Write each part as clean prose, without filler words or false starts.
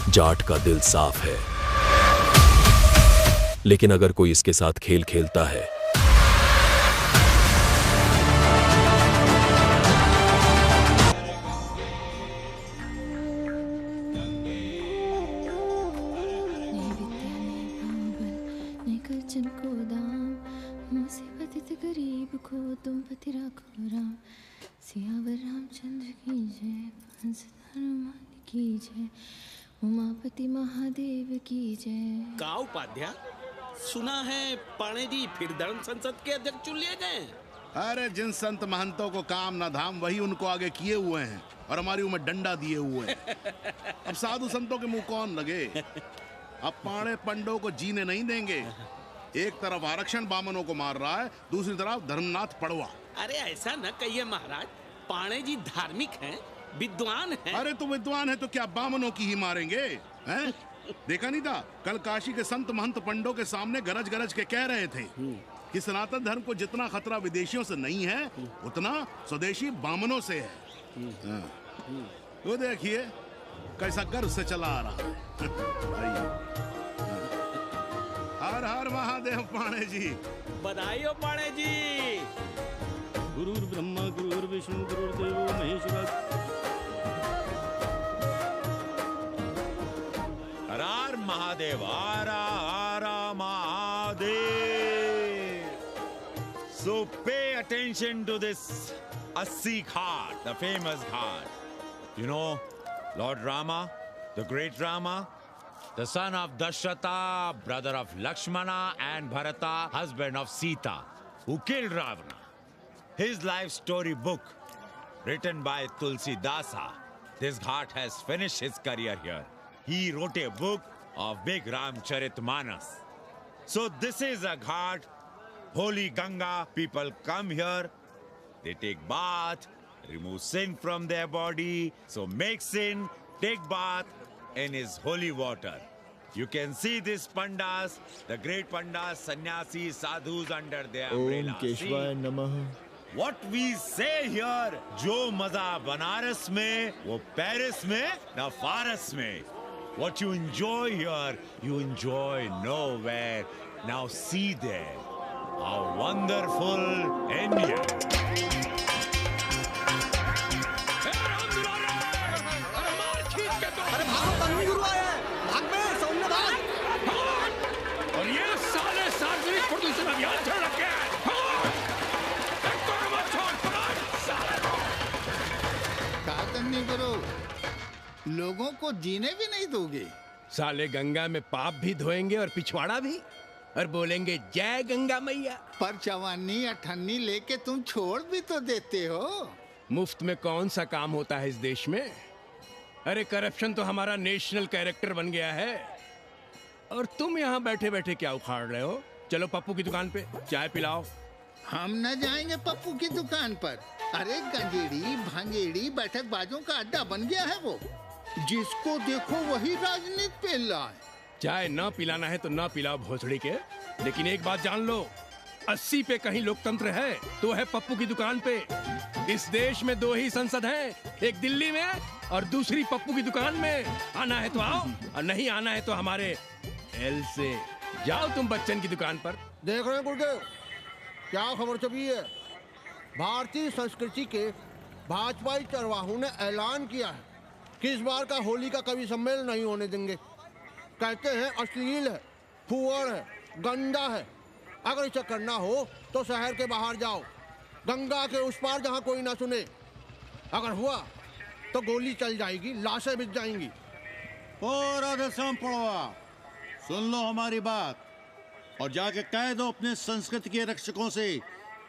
जाट का दिल साफ है, लेकिन अगर कोई इसके साथ खेल खेलता है गरीब को तुम पति राखो राम, सियावर रामचंद्र की जय, हंस हनुमान की जय, उमापति महादेव की जय। का उपाध्याय, सुना है पाणे जी फिर धर्म संसद के अध्यक्ष चुन लिए गए। अरे जिन संत महंतों को काम न धाम वही उनको आगे किए हुए हैं और हमारी उम्र डंडा दिए हुए हैं। अब साधु संतों के मुंह कौन लगे। अब पाणे पंडों को जीने नहीं देंगे। एक तरफ आरक्षण बामनों को मार रहा है, दूसरी तरफ धर्मनाथ पड़वा। अरे ऐसा न कहिए महाराज, पाणे जी धार्मिक हैं, विद्वान हैं। अरे तो विद्वान है तो क्या बामनों की ही मारेंगे हैं? देखा नहीं था कल काशी के संत महंत पंडों के सामने गरज गरज के कह रहे थे कि सनातन धर्म को जितना खतरा विदेशियों से नहीं है उतना स्वदेशी बामनों से है। वो देखिए कैसा गर्व से चला आ रहा है। हर हर महादेव पाणे जी। बधाई हो पाणे जी। गुरुर् ब्रह्मा गुरुर्विष्णु गुरुर्देवो महेश्वर। हर हर महादेव, हर हर Mahadev. So pay attention to this Assi Ghat, the famous ghat. You know, Lord Rama, the great Rama, the son of Dashrata, brother of Lakshmana and Bharata, husband of Sita, who killed Ravana. His life story book, written by Tulsi Dasa. This ghat has finished his career here. He wrote a book of big Ramcharitmanas. So this is a ghat, holy Ganga. People come here, they take bath, remove sin from their body. So make sin, take bath in his holy water. You can see these pandas, the great pandas, sannyasis, sadhus under their umbrella. Om Keshwaya Namah. What we say here, जो मजा बनारस में, वो Paris में, ना फारस में. What you enjoy here, you enjoy nowhere. Now see there, how wonderful India. और ये साले सार्वजनिक प्रदूषण अभियान चल रखे हैं। नहीं करो, लोगों को जीने भी नहीं दोगे। साले गंगा में पाप भी धोएंगे और पिछवाड़ा भी, और बोलेंगे जय गंगा मैया। पर चवानी अठन्नी लेके तुम छोड़ भी तो देते हो। मुफ्त में कौन सा काम होता है इस देश में। अरे करप्शन तो हमारा नेशनल कैरेक्टर बन गया है, और तुम यहाँ बैठे बैठे क्या उखाड़ रहे हो। चलो पप्पू की दुकान पे चाय पिलाओ। हम न जाएंगे पप्पू की दुकान पर। अरे गंजेड़ी भांजेड़ी बैठक बाजों का अड्डा बन गया है वो। जिसको देखो वही राजनीति पेल रहा है। चाय न पिलाना है तो न पिलाओ भोसड़ी के, लेकिन एक बात जान लो, 80 पे कहीं लोकतंत्र है तो है पप्पू की दुकान पे। इस देश में 2 ही संसद हैं, एक दिल्ली में और दूसरी पप्पू की दुकान में। आना है तो आओ, और नहीं आना है तो हमारे एल से जाओ तुम बच्चन की दुकान पर। देख रहे हैं गुरुदेव, क्या खबर छपी है। भारतीय संस्कृति के भाजपाई चरवाहों ने ऐलान किया है कि इस बार का होली का कवि सम्मेलन नहीं होने देंगे। कहते हैं अश्लील है, फुहड़ है, गंदा है। अगर इसे करना हो तो शहर के बाहर जाओ, गंगा के उस पार जहाँ कोई ना सुने। अगर हुआ तो गोली चल जाएगी, लाशें बिछ जाएंगी। ओ राधेश्याम पड़वा, सुन लो हमारी बात और जाके कह दो अपने संस्कृति के रक्षकों से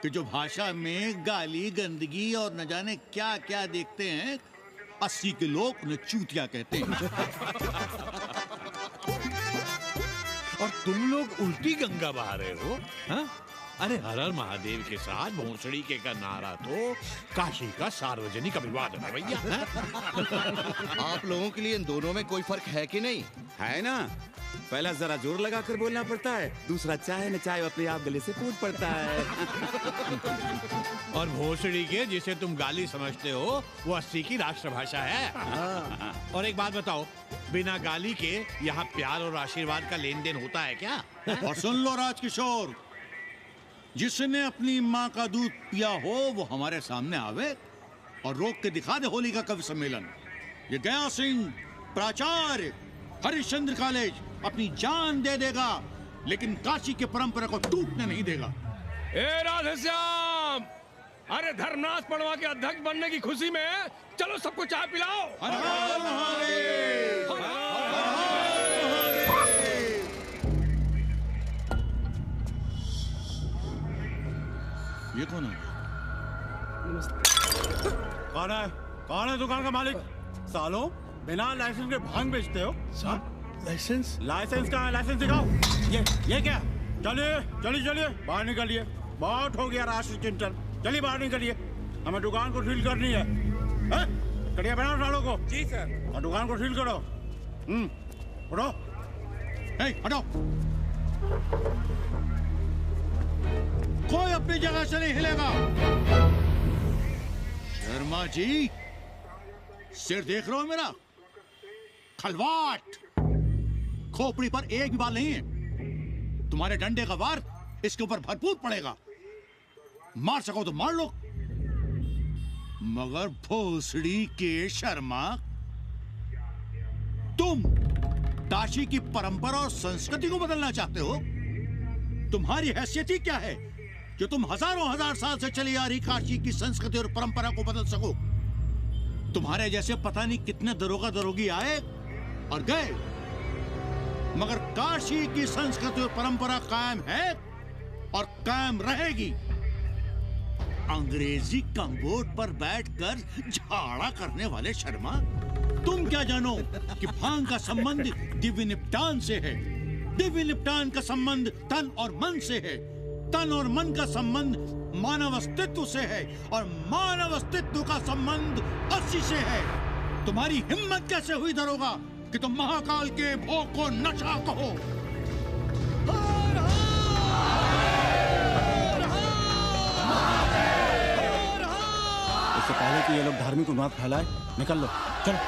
कि जो भाषा में गाली गंदगी और न जाने क्या क्या देखते हैं, 80 के लोग उन्हें चूतिया कहते हैं। और तुम लोग उल्टी गंगा बहा रहे हो, हाँ? अरे हर हर महादेव के साथ भोंसड़ी के का नारा तो काशी का सार्वजनिक अभिवादन है भैया। आप लोगों के लिए इन दोनों में कोई फर्क है कि नहीं? है ना। पहला जरा जोर लगा कर बोलना पड़ता है, दूसरा चाहे न चाहे अपने आप गले से फूट पड़ता है। और भोसड़ी के जिसे तुम गाली समझते हो वो 80 की राष्ट्रभाषा है। और एक बात बताओ, बिना गाली के यहाँ प्यार और आशीर्वाद का लेन देन होता है क्या? और सुन लो राजकिशोर, जिसने अपनी माँ का दूध पिया हो वो हमारे सामने आवे और रोक के दिखा दे होली का कवि सम्मेलन। ये गया सिंह प्राचार्य हरिश्चंद्र कॉलेज अपनी जान दे देगा, लेकिन काशी के परंपरा को टूटने नहीं देगा। ए राधेश्याम, अरे धर्मनाथ पड़वा के अध्यक्ष बनने की खुशी में चलो सबको चाय पिलाओ। ये कौन है? कौन है दुकान का मालिक? सालों बिना लाइसेंस के भांग बेचते हो? लाइसेंस? लाइसेंस कहाँ है? लाइसेंस दिखाओ। ये क्या? चलिए चलिए चलिए बाहर निकलिए, बहुत हो गया राष्ट्रीय चिंतन। चलिए बाहर निकलिए, हमें दुकान को सील करनी है। कड़िया बनाओ सालों को। जी सर। और दुकान को सील करो। उठो, हटो। कोई अपनी जगह से नहीं हिलेगा। शर्मा जी, सिर देख रहे हो मेरा? खलवाट, खोपड़ी पर एक भी बाल नहीं है। तुम्हारे डंडे का वार इसके ऊपर भरपूर पड़ेगा। मार सको तो मार लो, मगर भोसड़ी के शर्मा, तुम काशी की परंपरा और संस्कृति को बदलना चाहते हो? तुम्हारी हैसियत ही क्या है जो तुम हजारों हजार साल से चली आ रही काशी की संस्कृति और परंपरा को बदल सको? तुम्हारे जैसे पता नहीं कितने दरोगा दरोगी आए और गए, मगर काशी की संस्कृति और परंपरा कायम है और कायम रहेगी। अंग्रेजी कमबोर्ड पर बैठकर झाड़ा करने वाले शर्मा, तुम क्या जानो कि भांग का संबंध दिव्य निपटान से है। दिव्य निपटान का संबंध तन और मन से है। तन और मन का संबंध मानव अस्तित्व से है और मानव अस्तित्व का संबंध अस्सी से है। तुम्हारी हिम्मत कैसे हुई दरोगा कि तुम महाकाल के भोग को नशा कहो? इससे पहले कि ये लोग धार्मिक उन्माद फैलाए, निकल लो, चलो।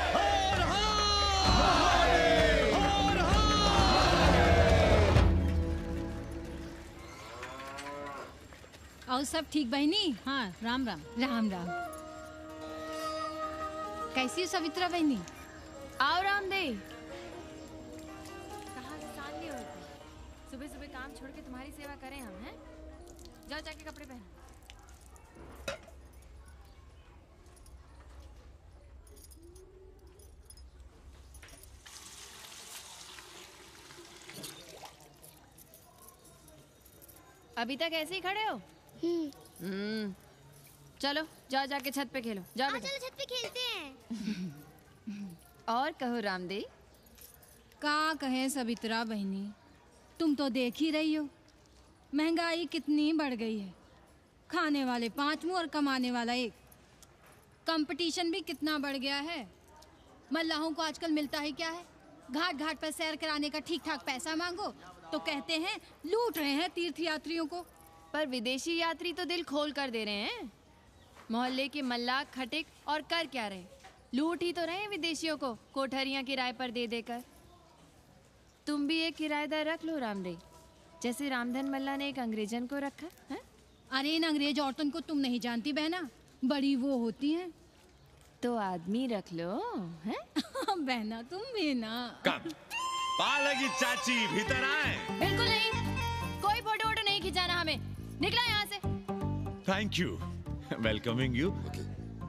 और सब ठीक बहनी? हाँ, राम राम। राम राम। कैसी हो सवित्रा बहनी? आओ रामदेव। कहाँ से सान लिए होते? सुबह सुबह काम छोड़ के तुम्हारी सेवा करें हम, हैं? जाओ जाके कपड़े पहनो। अभी तक ऐसे ही खड़े हो? चलो जाओ जाके छत पे खेलो। जाओ बेटा। चलो छत पे खेलते हैं। और कहो रामदेव। का कहे सवित्रा बहनी, तुम तो देख ही रही हो महंगाई कितनी बढ़ गई है। खाने वाले 5 मुंह और कमाने वाला 1। कंपटीशन भी कितना बढ़ गया है। मल्लाहों को आजकल मिलता है क्या है? घाट घाट पर सैर कराने का ठीक ठाक पैसा मांगो तो कहते हैं लूट रहे हैं तीर्थ यात्रियों को। पर विदेशी यात्री तो दिल खोल कर दे रहे हैं। मोहल्ले के मल्लाह खटिक और कर क्या रहे? लूट ही तो रहे हैं विदेशियों को कोठरियां किराए पर दे देकर। तुम भी एक किराएदार रख लो रामदेव, जैसे रामधन मल्ला ने एक अंग्रेजन को रखा है। अरे इन अंग्रेज औरतों को तुम नहीं जानती बहना, बड़ी वो होती हैं। तो आदमी रख लो, हैं? बहना तुम भी ना। पालकी चाची भीतर आए। बिल्कुल नहीं, कोई फोटो वोटो नहीं खिंचाना हमें। निकलो यहाँ से। Thank you. Welcoming you.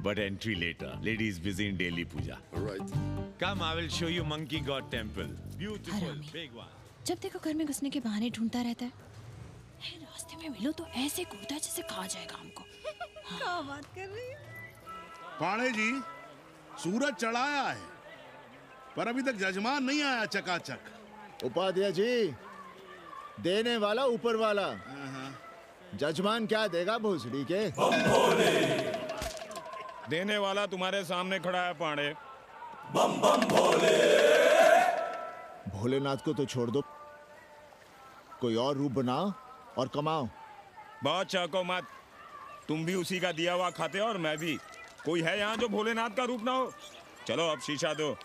But entry later. Ladies busy in daily puja. All right. Come, I will show you Monkey God Temple. Beautiful, big one. जब देखो घर में घुसने के बहाने ढूंढता रहता है। रास्ते में मिलो तो ऐसे कूदता है जैसे खा जाएगा हमको। क्या बात कर रही है? पाणे जी, सूरज चढ़ाया है पर अभी तक जजमान नहीं आया चकाचक। उपाध्याय जी, देने वाला ऊपर वाला, जजमान क्या देगा भोसड़ी के? देने वाला तुम्हारे सामने खड़ा है पांडे। बम बम भोले। भोलेनाथ को तो छोड़ दो, कोई और रूप बनाओ और कमाओ। बहुत चौको मत, तुम भी उसी का दिया हुआ खाते हो और मैं भी। कोई है यहाँ जो भोलेनाथ का रूप ना हो? चलो अब शीशा दो।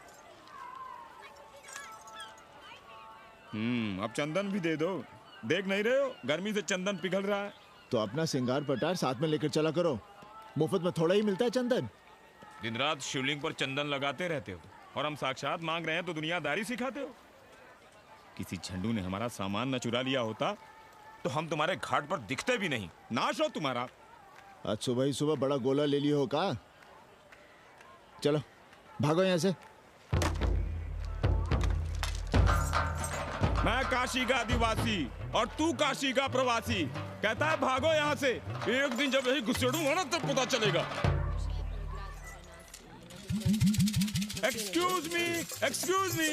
अब चंदन भी दे दो। देख नहीं रहे हो गर्मी से चंदन पिघल रहा है। तो अपना सिंगार पटार साथ में लेकर चला करो, मुफ्त में थोड़ा ही मिलता है चंदन। दिन रात शिवलिंग पर चंदन लगाते रहते हो और हम साक्षात मांग रहे हैं तो दुनियादारी सिखाते हो। किसी झंडू ने हमारा सामान न चुरा लिया होता तो हम तुम्हारे घाट पर दिखते भी नहीं। नाश हो तुम्हारा। आज सुबह ही सुबह बड़ा गोला ले लियो हो का? चलो भागो यहाँ से। मैं काशी का आदिवासी और तू काशी का प्रवासी। कहता है भागो यहाँ से। एक दिन जब यही घुसेड़ूंगा ना तब पता चलेगा। Excuse me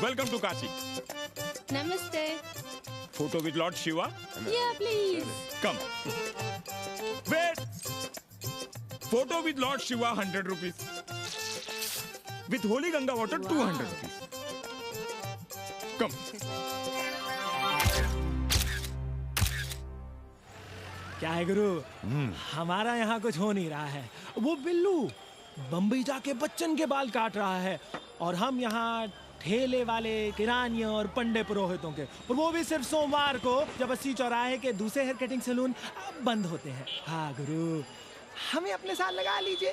welcome to Kashi. नमस्ते। Photo with Lord Shiva. Yeah, please. Come wait. Photo with Lord Shiva 100 rupees. With holy Ganga water 200 rupees. Come. क्या है गुरु, हमारा यहाँ कुछ हो नहीं रहा है। वो बिल्लू बम्बई जाके बच्चन के बाल काट रहा है और हम यहाँ ठेले वाले, किरानियों और पंडे पुरोहितों के, और वो भी सिर्फ सोमवार को जब 80 चौराहे के दूसरे हेयर कटिंग सैलून बंद होते हैं। हाँ गुरु, हमें अपने साथ लगा लीजिए।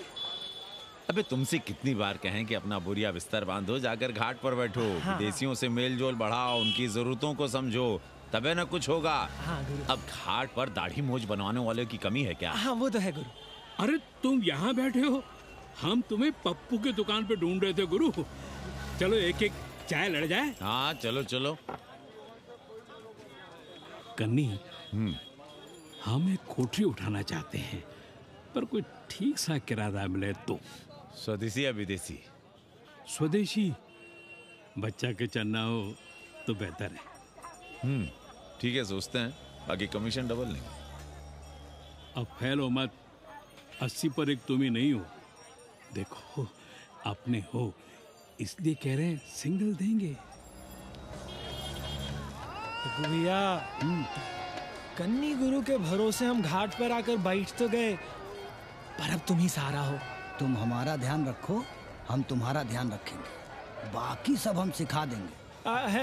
अबे तुमसे कितनी बार कहें कि अपना बोरिया बिस्तर बांधो, जाकर घाट पर बैठो। हाँ। विदेशियों से मेल जोल बढ़ाओ, उनकी जरूरतों को समझो, तबे न कुछ होगा। हाँ गुरु। अब घाट पर दाढ़ी मूछ बनवाने वाले की कमी है क्या? हाँ वो तो है गुरु। अरे तुम यहाँ बैठे हो, हम तुम्हें पप्पू की दुकान पे ढूंढ रहे थे गुरु। चलो एक एक चाय लड़ जाए। हाँ चलो चलो। कन्नी, हम एक कोठरी उठाना चाहते हैं, पर कोई ठीक सा किराया मिले तो। स्वदेशी या विदेशी? स्वदेशी। बच्चा के चन्ना हो तो बेहतर है। ठीक है, सोचते हैं, बाकी कमीशन डबल लेंगे। अब फैलो मत, 80 पर एक तुम ही नहीं हो। देखो अपने हो इसलिए कह रहे हैं, सिंगल देंगे। भैया, कन्नी गुरु के भरोसे हम घाट पर आकर बैठ तो गए, पर अब तुम ही सहारा हो। तुम हमारा ध्यान रखो, हम तुम्हारा ध्यान रखेंगे, बाकी सब हम सिखा देंगे।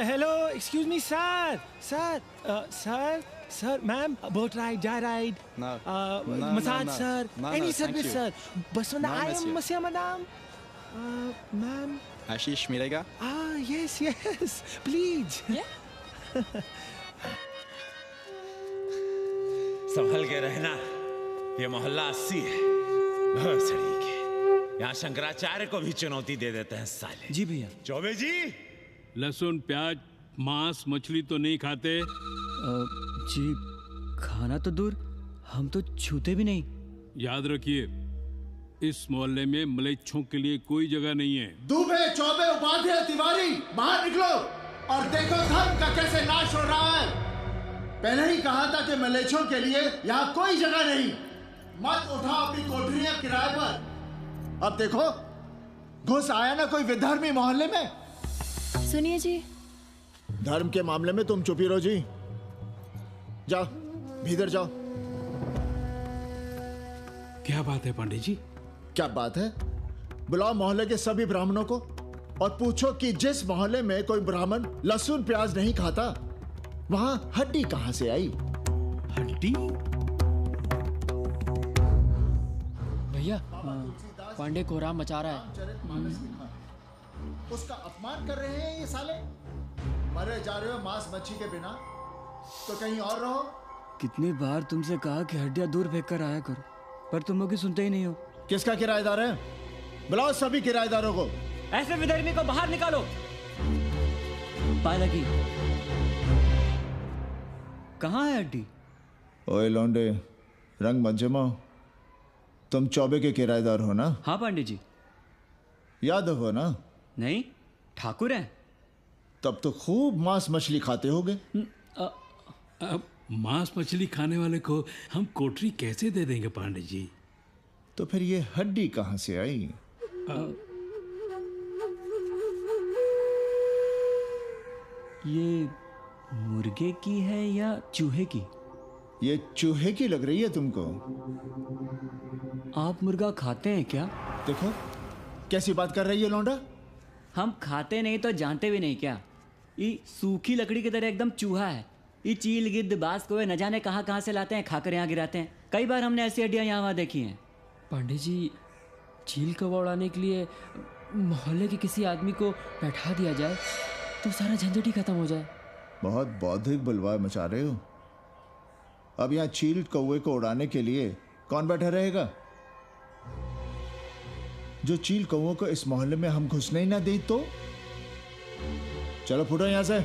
Hello, excuse me sir, sir, ma'am, boat ride, जा ride, massage sir, any service sir, बस आई एम मसिया मैडम, मैम। आशीष मिलेगा? Yes, please. संभल के रहना, ये मोहल्ला 80 है, भोसड़ी के। यहाँ शंकराचार्य को भी चुनौती दे देते हैं साले। जी भैया। चौबे जी, लहसुन, प्याज, मांस, मछली तो नहीं खाते? जी खाना तो दूर, हम तो छूते भी नहीं। याद रखिए, इस मोहल्ले में मलेच्छों के लिए कोई जगह नहीं है। दुबे, चौबे, उपाध्याय, तिवारी, बाहर निकलो और देखो धर्म का कैसे नाश हो रहा है। पहले ही कहा था कि मलेच्छों के लिए यहाँ कोई जगह नहीं। मत उठाओ अपनी कोठरियां किराए पर। अब देखो, घुस आया ना कोई विधर्मी मोहल्ले में। सुनिए जी, धर्म के मामले में तुम चुप ही रहो जी। जाओ भीतर जाओ। क्या बात है पंडित जी? क्या बात है? बुलाओ मोहल्ले के सभी ब्राह्मणों को और पूछो कि जिस मोहल्ले में कोई ब्राह्मण लहसुन प्याज नहीं खाता, वहां हड्डी कहां से आई? हड्डी? भैया, पांडे कोहराम मचा रहा है। उसका अपमान कर रहे हैं ये साले। मरे जा रहे हो मांस मच्छी के बिना, तो कहीं और रहो। कितनी बार तुमसे कहा कि हड्डियां दूर फेंक कर आया करो, पर तुम लोग सुनते ही नहीं हो। किसका किराएदार है? बुलाओ सभी किराएदारों को। ऐसे विधर्मी को बाहर निकालो। पालकी, कहाँ है हड्डी? ओए लौंडे, रंग मत जमाओ। तुम चौबे के किराएदार हो ना? हाँ पांडे जी। यादव हो ना? नहीं, ठाकुर हैं। तब तो खूब मांस मछली खाते होगे। अब मांस मछली खाने वाले को हम कोठरी कैसे दे देंगे पांडे जी? तो फिर ये हड्डी कहां से आई? ये मुर्गे की है या चूहे की? ये चूहे की लग रही है तुमको। आप मुर्गा खाते हैं क्या? देखो कैसी बात कर रही है लौंडा। हम खाते नहीं तो जानते भी नहीं क्या? ये सूखी लकड़ी की तरह एकदम चूहा है। ये चील गिद्ध बाज को न जाने कहाँ से लाते हैं, खाकर यहाँ गिराते हैं। कई बार हमने ऐसी हड्डियाँ यहाँ वहाँ देखी हैं। पांडे जी, चील कौवा उड़ाने के लिए मोहल्ले के किसी आदमी को बैठा दिया जाए तो सारा झंझट ही खत्म हो जाए। बहुत बौद्धिक बलवा मचा रहे हो। अब यहाँ चील कौवे को उड़ाने के लिए कौन बैठा रहेगा? जो चील कौवों को इस मोहल्ले में हम घुसने ही ना दें तो? चलो फुटो यहाँ से।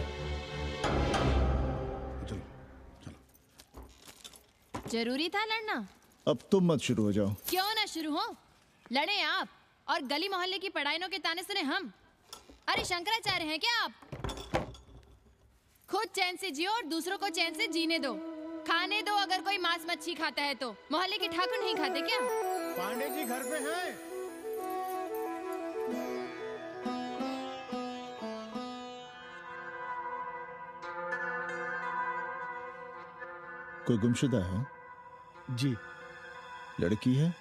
जरूरी था लड़ना? अब तुम मत शुरू हो जाओ। क्यों ना शुरू हो? लड़े आप और गली मोहल्ले की पढ़ाइयों के ताने सुने हम। अरे शंकराचार्य हैं क्या आप? खुद चैन से जियो और दूसरों को चैन से जीने दो। खाने दो अगर कोई मांस मच्छी खाता है तो। मोहल्ले के ठाकुर नहीं खाते क्या? पांडे जी घर पे हैं? कोई गुमशुदा है? जी। लड़की है?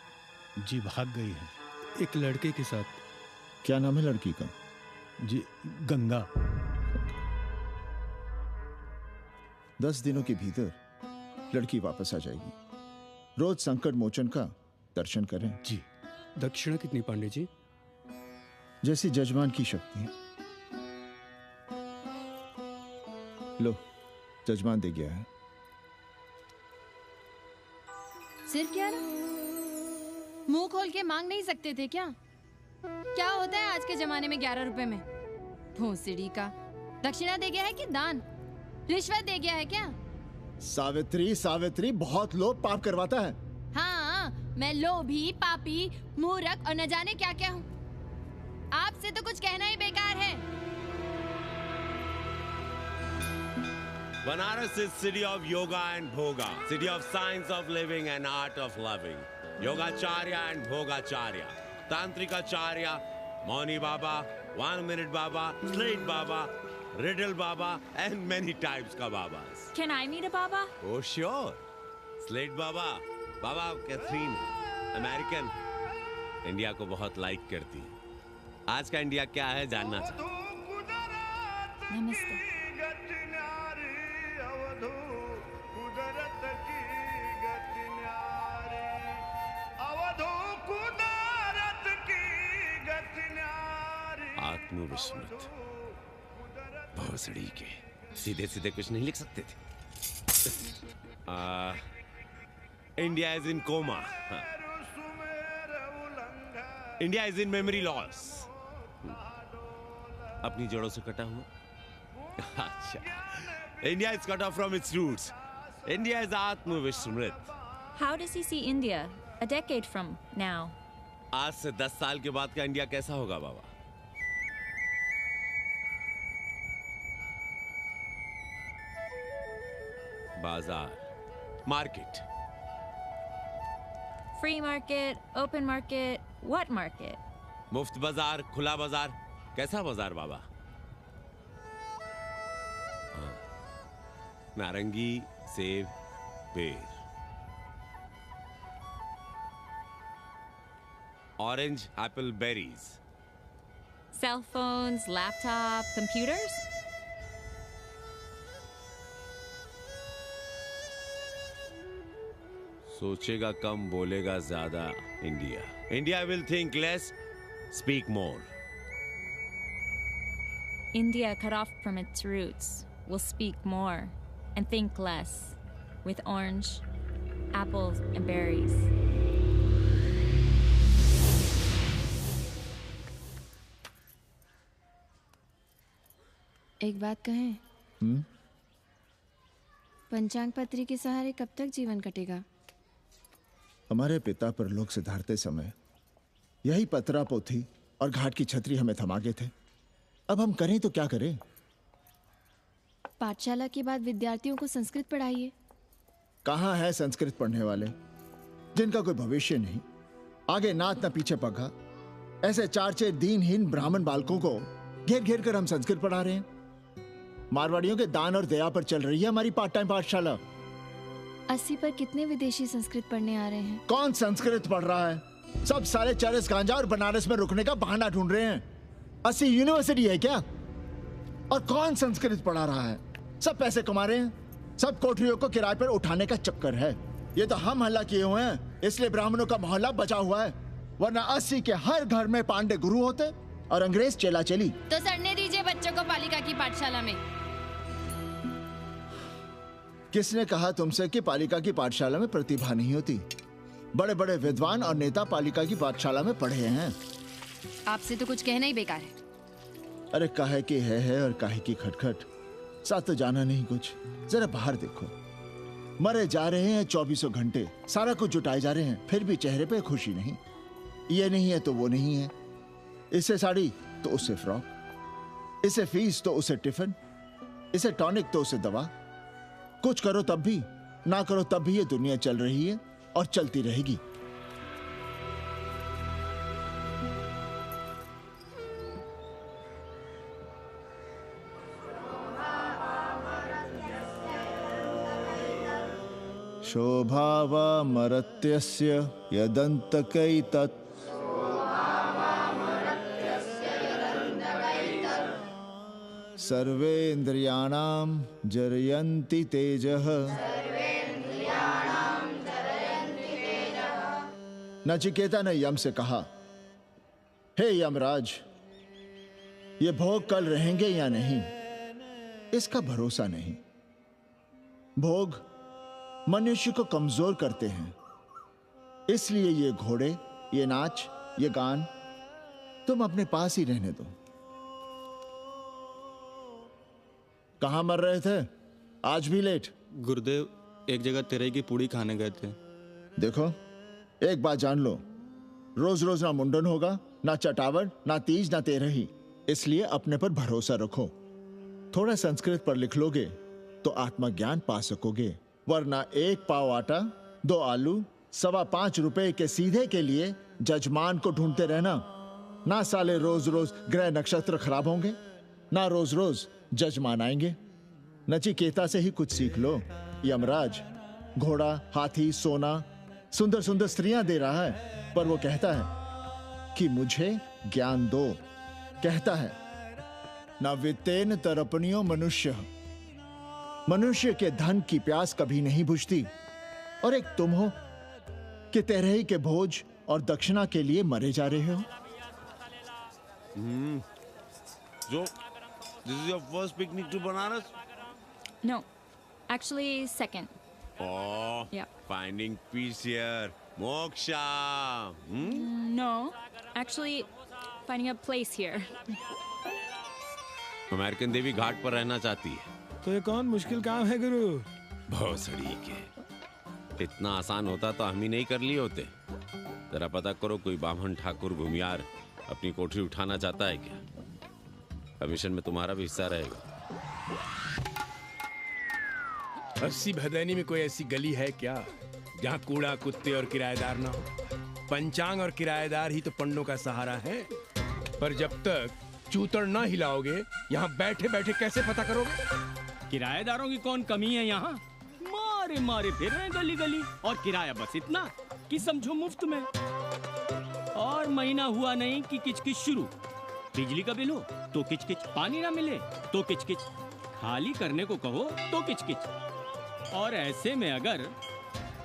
जी भाग गई है एक लड़के के साथ। क्या नाम है लड़की का? जी गंगा। 10 दिनों के भीतर लड़की वापस आ जाएगी। रोज संकट मोचन का दर्शन करें। जी। दक्षिणा कितनी पांडे जी? जैसी जजमान की शक्ति। लो, जजमान दे गया है। सिर्फ क्या ना? मुंह खोल के मांग नहीं सकते थे क्या? क्या होता है आज के जमाने में 11 रुपए में? भोंसड़ी का दक्षिणा दे गया है कि दान? रिश्वत दे गया है क्या? सावित्री, सावित्री बहुत लोभ पाप करवाता है। हाँ, मैं लोभी, पापी, मूर्ख और न जाने क्या क्या हूँ। आपसे तो कुछ कहना ही बेकार है। Banaras is city of yoga and bhoga, city of science of living and art of loving. Yogacharya and Bhogacharya, Tantrikacharya, Mauni Baba, 1 Minute Baba, Slate Baba, Riddle Baba, and many types ka Babas. Can I meet a Baba? Oh sure, Slate Baba, Baba Catherine, American, India को बहुत like करती है। आज का India क्या है जानना चाहती हूँ। नमस्ते। आत्मविस्मृत भोसड़ी के सीधे सीधे कुछ नहीं लिख सकते थे। India is in coma. India is in memory loss. अपनी जड़ों से कटा हुआ। अच्छा, India is cut off from its roots. India is आत्मविस्मृत। How does he see India a decade from now? आज से 10 साल के बाद का इंडिया कैसा होगा बाबा? बाजार, market. Free market, open market, what market? मुफ्त बाजार, खुला बाजार, कैसा बाजार बाबा? हाँ, नारंगी, सेब, बेर। Orange, apple, berries. Cell phones, laptop, computers? सोचेगा कम, बोलेगा ज्यादा India. India will think less, speak more. India, cut off from its roots, will speak more and think less, with orange, apples, and berries. एक बात कहें? पंचांग पत्री के सहारे कब तक जीवन कटेगा? हमारे पिता परलोक से धारते समय यही पतरा पोथी और घाट की छतरी हमें थमा गए थे। अब हम करें तो क्या करें? पाठशाला के बाद विद्यार्थियों को संस्कृत पढ़ाइए। कहाँ है संस्कृत पढ़ने वाले जिनका कोई भविष्य नहीं, आगे नात न पीछे पगा। ऐसे 4 दीनहीन ब्राह्मण बालकों को घेर घेर कर हम संस्कृत पढ़ा रहे हैं। मारवाड़ियों के दान और दया पर चल रही है हमारी पार्ट टाइम पाठशाला। 80 पर कितने विदेशी संस्कृत पढ़ने आ रहे हैं? कौन संस्कृत पढ़ रहा है? सब सारे चरस गांजा और बनारस में रुकने का बहाना ढूंढ रहे हैं। 80 यूनिवर्सिटी है क्या? और कौन संस्कृत पढ़ा रहा है? सब पैसे कमा रहे हैं, सब कोठरियों को किराए पर उठाने का चक्कर है। ये तो हम हल्ला किए हुए हैं, इसलिए ब्राह्मणों का मोहल्ला बचा हुआ है, वरना 80 के हर घर में पांडे गुरु होते और अंग्रेज चेला चली। तो सड़ने दीजिए बच्चों को पालिका की पाठशाला में। किसने कहा तुमसे कि पालिका की पाठशाला में प्रतिभा नहीं होती? बड़े बड़े विद्वान और नेता पालिका की पाठशाला में पढ़े हैं। आपसे तो कुछ कहना ही बेकार है। अरे काहे की है और काहे की खटखट, साथ तो जाना नहीं कुछ। जरा बाहर देखो, मरे जा रहे हैं 24 घंटे, सारा कुछ जुटाए जा रहे हैं, फिर भी चेहरे पे खुशी नहीं। ये नहीं है तो वो नहीं है, इसे साड़ी तो उससे फ्रॉक, इसे फीस तो उसे टिफिन, इसे टॉनिक तो उसे दवा। कुछ करो तब भी, ना करो तब भी ये दुनिया चल रही है और चलती रहेगी। शोभावामरत्यस्य यदन्तकैतत् सर्वेन्द्रियाणां जरयन्ति तेजः। नचिकेता ने यम से कहा, हे यमराज, ये भोग कल रहेंगे या नहीं, इसका भरोसा नहीं। भोग मनुष्य को कमजोर करते हैं, इसलिए ये घोड़े, ये नाच, ये गान तुम अपने पास ही रहने दो। कहां मर रहे थे? आज भी लेट? गुरुदेव, एक जगह तेरे की पूड़ी खाने गए थे। देखो, एक बात जान लो, रोज रोज ना मुंडन होगा, ना चटावट, ना तीज, ना तेरही। इसलिए अपने पर भरोसा रखो। थोड़ा संस्कृत पर लिख लोगे तो आत्मज्ञान पा सकोगे, वरना 1 पाव आटा, 2 आलू, 5.25 रुपए के सीधे के लिए जजमान को ढूंढते रहना। ना साले रोज रोज ग्रह नक्षत्र खराब होंगे, ना रोज रोज जजमान आएंगे। नचिकेता से ही कुछ सीख लो। यमराज घोड़ा, हाथी, सोना, सुंदर सुंदर स्त्रियां दे रहा है, पर वो कहता है कि मुझे ज्ञान दो। कहता है ना वित्तेन तरपनियो मनुष्य, मनुष्य के धन की प्यास कभी नहीं बुझती। और एक तुम हो कि तेरही के भोज और दक्षिणा के लिए मरे जा रहे हो। So, this is your first picnic to Banaras? No, actually second. Oh, Yeah. finding peace here. Moksha. No, actually finding a place here. American देवी घाट पर रहना चाहती है। तो ये कौन मुश्किल काम है गुरु? भोसड़ी के, इतना आसान होता तो हम ही नहीं कर लिए होते। जरा पता करो कोई बामन ठाकुर घुमियार अपनी कोठरी उठाना चाहता है क्या? कमीशन में तुम्हारा भी हिस्सा रहेगा। 80 भदैनी में कोई ऐसी गली है क्या जहाँ कूड़ा, कुत्ते और किराएदार ना हो? पंचांग और किराएदार ही तो पंडों का सहारा है। पर जब तक चूतड़ ना हिलाओगे, यहाँ बैठे बैठे कैसे पता करोगे? किराएदारों की कौन कमी है यहाँ? मारे मारे फिर रहे गली गली, और किराया बस इतना कि समझो मुफ्त में। और महीना हुआ नहीं कि किचकिच शुरू। बिजली का बिल हो तो किचकिच, पानी ना मिले तो किचकिच, खाली करने को कहो तो किचकिच। और ऐसे में अगर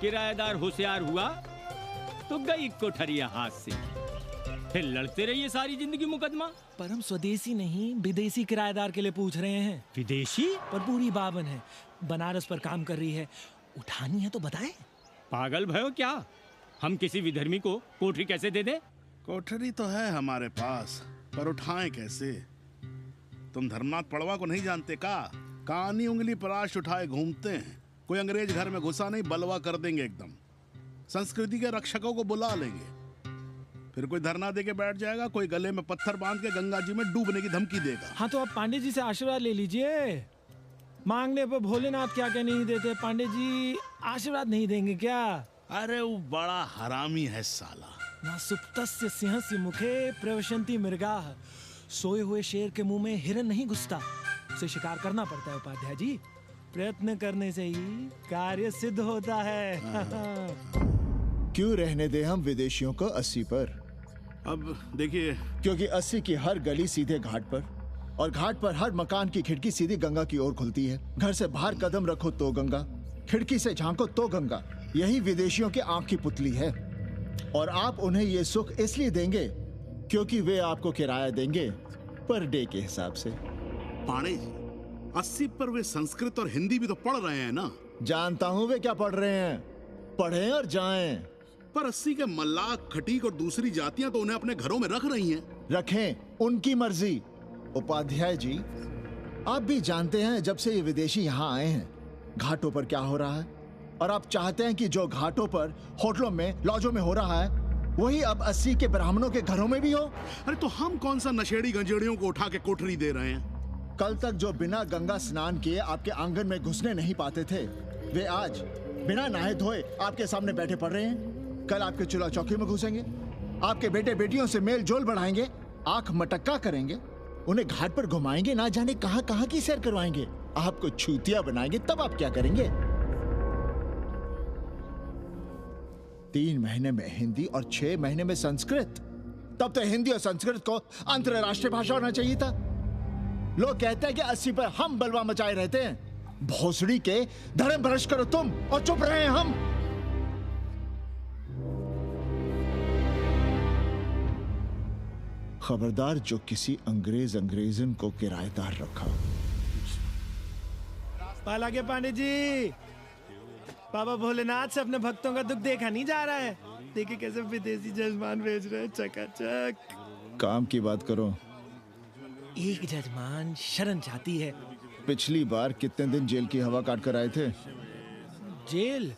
किराएदार होशियार हुआ तो गई कोठरिया हाथ से, फिर लड़ते रहिए सारी जिंदगी मुकदमा। पर हम स्वदेशी नहीं, विदेशी किराएदार के लिए पूछ रहे हैं। विदेशी? पर पूरी बावन है, बनारस पर काम कर रही है, उठानी है तो बताएं। पागल भयो क्या? हम किसी विधर्मी को कोठरी कैसे दे दे? कोठरी तो है हमारे पास, पर उठाएं कैसे? तुम धर्मनाथ पड़वा को नहीं जानते का? कानी उंगली पराश उठाए घूमते हैं। कोई अंग्रेज घर में घुसा नहीं, बलवा कर देंगे एकदम। संस्कृति के रक्षकों को बुला लेंगे, फिर कोई धरना दे के बैठ जाएगा, कोई गले में पत्थर बांध के गंगा जी में डूबने की धमकी देगा। हाँ तो आप पांडे जी से आशीर्वाद ले लीजिए। मांगने पर भोलेनाथ क्या क्या नहीं देते। पांडे जी आशीर्वाद नहीं देंगे क्या? अरे वो बड़ा हरामी है साला। ना सुप्तस्य सिंहस्य मुखे प्रवशन्ति मृगाः। सोए हुए शेर के मुंह में हिरन नहीं घुसता, उसे शिकार करना पड़ता है उपाध्याय जी। प्रयत्न करने से ही कार्य सिद्ध होता है। क्यों रहने दे हम विदेशियों को 80 पर? अब देखिए, क्योंकि 80 की हर गली सीधे घाट पर, और घाट पर हर मकान की खिड़की सीधी गंगा की ओर खुलती है। घर से बाहर कदम रखो तो गंगा, खिड़की से झांको तो गंगा। यही विदेशियों की आंख की पुतली है। और आप उन्हें ये सुख इसलिए देंगे क्योंकि वे आपको किराया देंगे पर डे के हिसाब से। पाणे जी, 80 पर वे संस्कृत और हिंदी भी तो पढ़ रहे हैं ना? जानता हूँ वे क्या पढ़ रहे हैं, पढ़ें और जाएं। पर 80 के मल्लाह, खटीक और दूसरी जातियां तो उन्हें अपने घरों में रख रही हैं। रखें, उनकी मर्जी। उपाध्याय जी, आप भी जानते हैं जब से ये विदेशी यहाँ आए हैं घाटों पर क्या हो रहा है, और आप चाहते हैं कि जो घाटों पर, होटलों में, लॉजों में हो रहा है वही अब 80 के ब्राह्मणों के घरों में भी हो। अरे तो हम कौन सा नशेड़ी गंजेड़ियों को उठा के कोठरी दे रहे हैं? कल तक जो बिना गंगा स्नान किए आपके आंगन में घुसने नहीं पाते थे, वे आज बिना नहाए धोए आपके सामने बैठे पड़ रहे हैं। कल आपके चूल्हा चौकी में घुसेंगे, आपके बेटे बेटियों से मेल जोल बढ़ाएंगे, आंख मटक्का करेंगे, उन्हें घाट पर घुमाएंगे, ना जाने कहां कहां की सैर करवाएंगे, आपको छूतिया बनाएंगे। तब आप क्या करेंगे? 3 महीने में हिंदी और 6 महीने में संस्कृत। तब तो हिंदी और संस्कृत को अंतरराष्ट्रीय भाषा होना चाहिए था। लोग कहते हैं कि 80 पर हम बलवा मचाए रहते हैं। भोसड़ी के धर्म भ्रष्ट करो तुम और चुप रहे हम। खबरदार जो किसी अंग्रेजन को किराएदार रखा। पाला के पांडे जी, बाबा भोलेनाथ से अपने भक्तों का दुख देखा नहीं जा रहा है। देखिए कैसे विदेशी जजमान भेज रहे हैं, चकाचक। काम की बात करो। एक जजमान शरण चाहती है। पिछली बार कितने दिन जेल की हवा काट कर आए थे? जेल?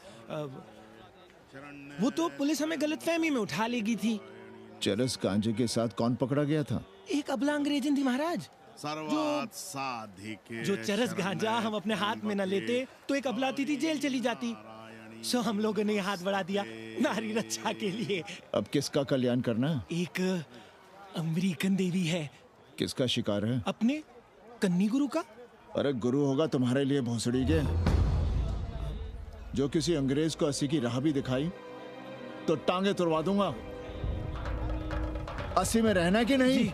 वो तो पुलिस हमें गलतफहमी में उठा लेगी थी। चरस गांजे के साथ कौन पकड़ा गया था? एक अबला अंग्रेजन थी महाराज। साधिके जो चरस गांजा हम अपने हाथ में न लेते तो एक अबलाती थी जेल चली जाती। सो हम लोगों ने हाथ बढ़ा दिया नारी रक्षा के लिए। अब किसका कल्याण करना? एक अमेरिकन देवी है। किसका शिकार है? अपने कन्नी गुरु का। अरे गुरु होगा तुम्हारे लिए भोसड़ी के। जो किसी अंग्रेज को 80 की राह भी दिखाई तो टांगे तुड़वा दूंगा। 80 में रहना कि नहीं?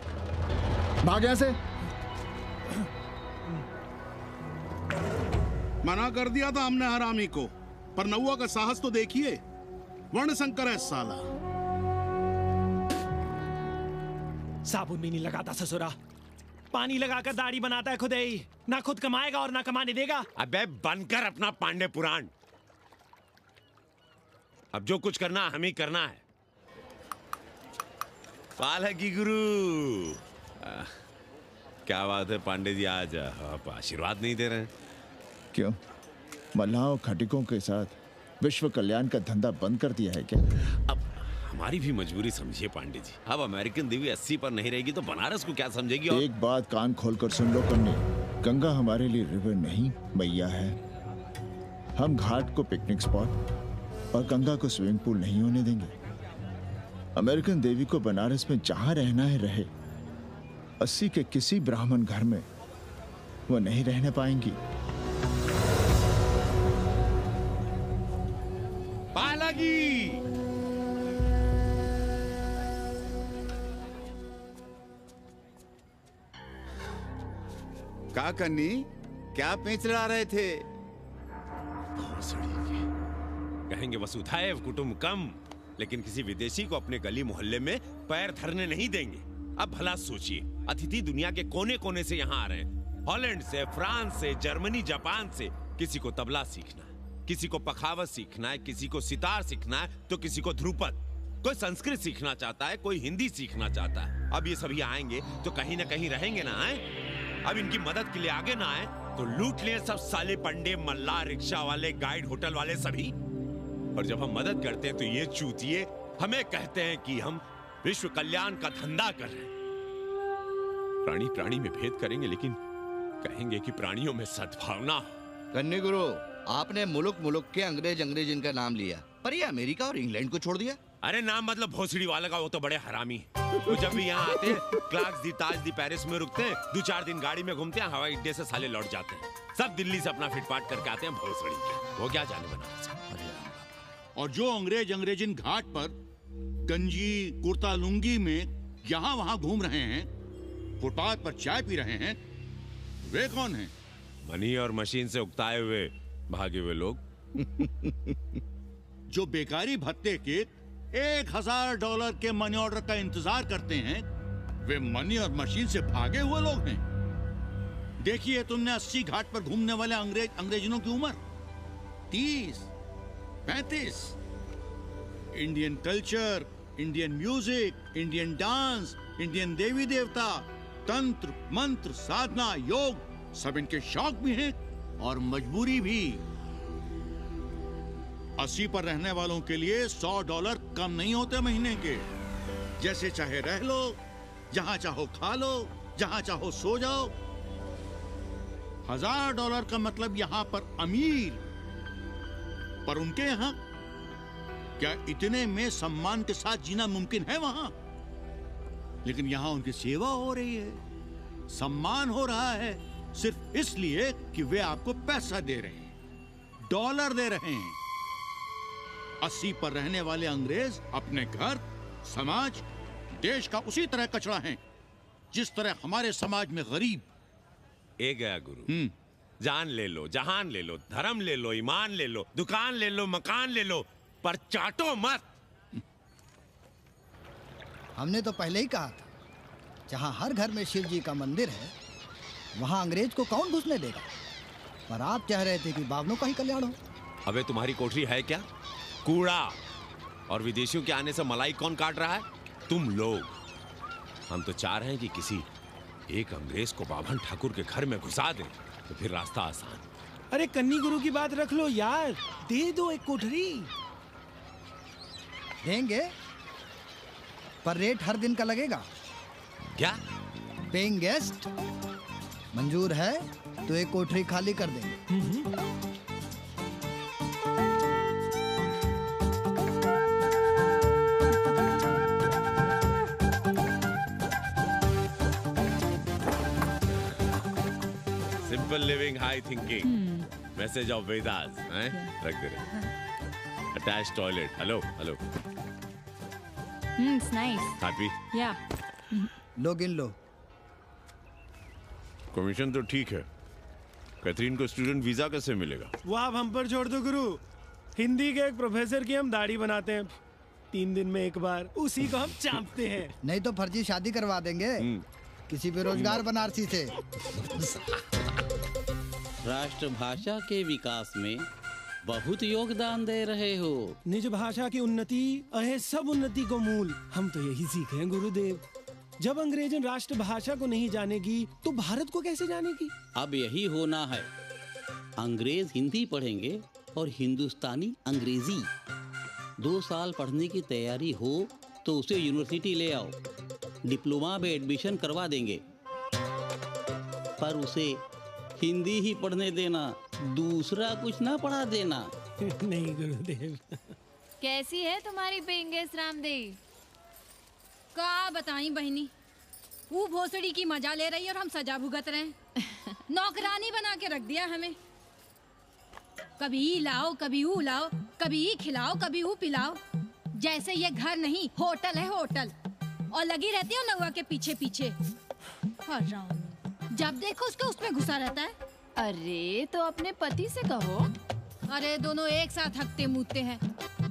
भाग यहां से। मना कर दिया था हमने हरामी को, पर नौआ का साहस तो देखिए। वर्ण संकर है साला। साबुन भी नहीं लगाता ससुरा, पानी लगाकर दाढ़ी बनाता है खुद ही। ना खुद कमाएगा और ना कमाने देगा। अबे बनकर अपना पांडे पुराण। अब जो कुछ करना हमें करना है। पालकी गुरु। क्या बात है पांडे जी, आज आप आशीर्वाद नहीं दे रहे हैं? क्यों? मल्लाहों खटिकों के साथ विश्व कल्याण का धंधा बंद कर दिया है क्या? अब हमारी भी मजबूरी समझिए पांडे जी। अब अमेरिकन देवी 80 पर नहीं रहेगी तो बनारस को क्या समझेगी? और एक बात कान खोलकर सुन लो कन्नी, गंगा हमारे लिए रिवर नहीं मैया है। हम घाट को पिकनिक स्पॉट और गंगा को स्विमिंग पूल नहीं होने देंगे। अमेरिकन देवी को बनारस में जहां रहना है रहे। 80 के किसी ब्राह्मण घर में वो नहीं रहने पाएंगी। पालकी! का कन्नी, क्या पेंच लड़ा रहे थे? कहेंगे वसुधैव कुटुंबकम, लेकिन किसी विदेशी को अपने गली मोहल्ले में पैर धरने नहीं देंगे। अब भला सोचिए, अतिथि दुनिया के कोने कोने से यहाँ आ रहे हैं। हॉलैंड से, फ्रांस से, जर्मनी, जापान से। किसी को तबला सीखना है, किसी को पखावत सीखना है, किसी को सितार सीखना है, तो किसी को ध्रुपद। कोई संस्कृत सीखना चाहता है, कोई हिंदी सीखना चाहता है। अब ये सभी आएंगे तो कहीं ना कहीं रहेंगे ना। आए अब इनकी मदद के लिए आगे ना आए तो लूट लिए सब साले पंडे, मल्ला, रिक्शा वाले, गाइड, होटल वाले सभी। और जब हम मदद करते हैं तो ये चूतिए हमें कहते हैं कि हम विश्व कल्याण का धंधा कर रहे हैं। प्राणी प्राणी में भेद करेंगे, लेकिन कहेंगे कि प्राणियों में सद्भावना हो। कन्नी गुरु, आपने मुल्क के अंग्रेज इनका नाम लिया, पर ये अमेरिका और इंग्लैंड को छोड़ दिया। अरे नाम मतलब भोसड़ी वाला का, वो तो बड़े हरामी है। वो जब भी यहाँ आते हैं, क्लार्क्स दी, ताज दी, पेरिस में रुकते हैं, 2-4 दिन गाड़ी में घूमते हैं, हवाई अड्डे से साले लौट जाते हैं। सब दिल्ली से अपना फिटपाट करके आते हैं भोसड़ी के। वो क्या जाने बनारस। और जो अंग्रेजिन घाट पर गंजी कुर्ता लुंगी में यहाँ वहाँ घूम रहे हैं, फुटपाथ पर चाय पी रहे हैं, वे कौन हैं? मनी और मशीन से उकताए हुए भागे हुए लोग। जो बेकारी भत्ते के $1000 के मनी ऑर्डर का इंतजार करते हैं, वे मनी और मशीन से भागे हुए लोग हैं। देखिए, तुमने 80 घाट पर घूमने वाले अंग्रेजों की उम्र 30, 35। Indian culture, Indian music, Indian dance, Indian देवी देवता, तंत्र मंत्र, साधना, योग, सब इनके शौक भी हैं और मजबूरी भी। 80 पर रहने वालों के लिए $100 कम नहीं होते महीने के। जैसे चाहे रह लो, जहां चाहो खा लो, जहां चाहो सो जाओ। $1000 का मतलब यहां पर अमीर, पर उनके यहां क्या इतने में सम्मान के साथ जीना मुमकिन है वहां? लेकिन यहां उनकी सेवा हो रही है, सम्मान हो रहा है, सिर्फ इसलिए कि वे आपको पैसा दे रहे हैं, डॉलर दे रहे हैं। 80 पर रहने वाले अंग्रेज अपने घर, समाज, देश का उसी तरह कचरा हैं, जिस तरह हमारे समाज में गरीब। ए गया गुरु, जान ले लो, जहान ले लो, धर्म ले लो, ईमान ले लो, दुकान ले लो, मकान ले लो, पर चाटो मत। हमने तो पहले ही कहा था, जहां हर घर में शिव जी का मंदिर है, वहां अंग्रेज को कौन घुसने देगा। पर आप चाह रहे थे कि बावनों का ही कल्याण हो। अबे तुम्हारी कोठरी है क्या? कूड़ा। और विदेशियों के आने से मलाई कौन काट रहा है? तुम लोग। हम तो चाह रहे हैं कि किसी एक अंग्रेज को बाभन ठाकुर के घर में घुसा दे, तो फिर रास्ता आसान। अरे कन्नी गुरु की बात रख लो यार, दे दो एक कोठरी। देंगे, पर रेट हर दिन का लगेगा। क्या? पेइंग गेस्ट मंजूर है तो एक कोठरी खाली कर देंगे। Simple living, high thinking, message of Vedas, रख दे रहे। Attach toilet, hello hello. It's nice. Happy? Yeah. लो गिन लो। कमीशन तो ठीक है, कैथरीन को स्टूडेंट वीजा कैसे मिलेगा? वो आप हम पर छोड़ दो गुरु। हिंदी के एक प्रोफेसर की हम दाढ़ी बनाते हैं 3 दिन में एक बार, उसी को हम चापते हैं। नहीं तो फर्जी शादी करवा देंगे किसी बेरोजगार बनारसी से। राष्ट्रभाषा के विकास में बहुत योगदान दे रहे हो। निज भाषा की उन्नति अहे सब उन्नति को मूल। हम तो यही सीखे हैं गुरुदेव। जब अंग्रेजन राष्ट्रभाषा को नहीं जानेगी तो भारत को कैसे जानेगी? अब यही होना है। अंग्रेज हिंदी पढ़ेंगे और हिंदुस्तानी अंग्रेजी। 2 साल पढ़ने की तैयारी हो तो उसे यूनिवर्सिटी ले आओ, डिप्लोमा में एडमिशन करवा देंगे, पर उसे हिंदी ही पढ़ने देना, दूसरा कुछ ना पढ़ा देना। नहीं गुरुदेव। कैसी है तुम्हारी पेंगेस रामदेव? का बताई बहनी, वो भोसड़ी की मजा ले रही है और हम सजा भुगत रहे हैं। नौकरानी बना के रख दिया हमें। कभी ई लाओ, कभी ऊ लाओ, कभी ई खिलाओ, कभी ऊ पिलाओ। जैसे ये घर नहीं होटल है, होटल। और लगी रहती है नौवा के पीछे पीछे। जब देखो उसको उसमें घुसा रहता है। अरे तो अपने पति से कहो। अरे दोनों एक साथ हकते मूतते हैं,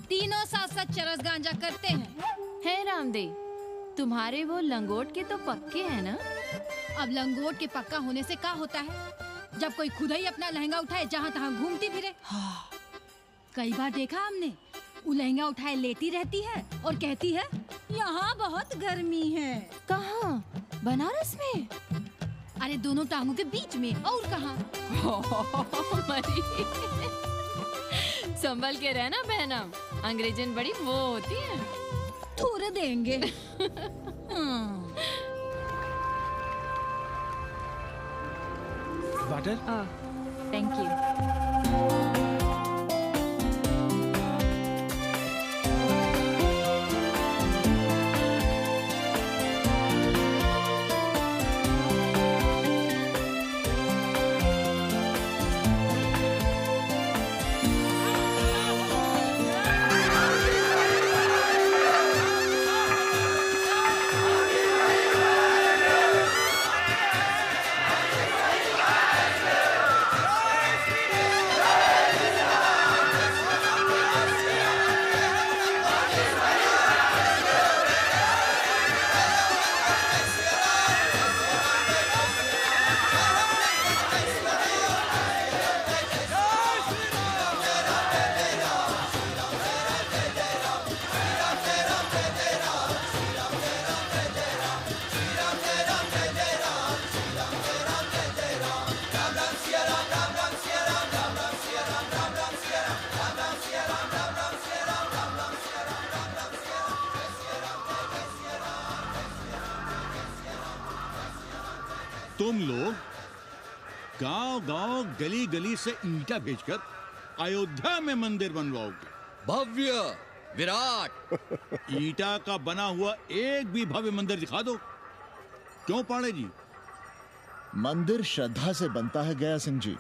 तीनों साथ साथ चरस गांजा करते हैं। है रामदेव, तुम्हारे वो लंगोट के तो पक्के हैं ना? अब लंगोट के पक्का होने से क्या होता है, जब कोई खुद ही अपना लहंगा उठाए जहाँ तहाँ घूमती फिरे। कई बार देखा हमने, वो लहंगा उठाए लेटी रहती है और कहती है यहाँ बहुत गर्मी है। कहाँ? बनारस में? अरे दोनों टांगों के बीच में, और कहाँ? संभल के रहना बहनम, अंग्रेजन बड़ी वो होती है। थोड़े देंगे। वाटर? Thank you. तुम लोग गांव-गांव, गली-गली से ईंटा भेजकर अयोध्या में मंदिर बनवाओगे। भव्य, विराट। ईंटा का बना हुआ एक भी भव्य मंदिर दिखा दो। क्यों पाड़े जी? मंदिर श्रद्धा से बनता है गया सिंह जी।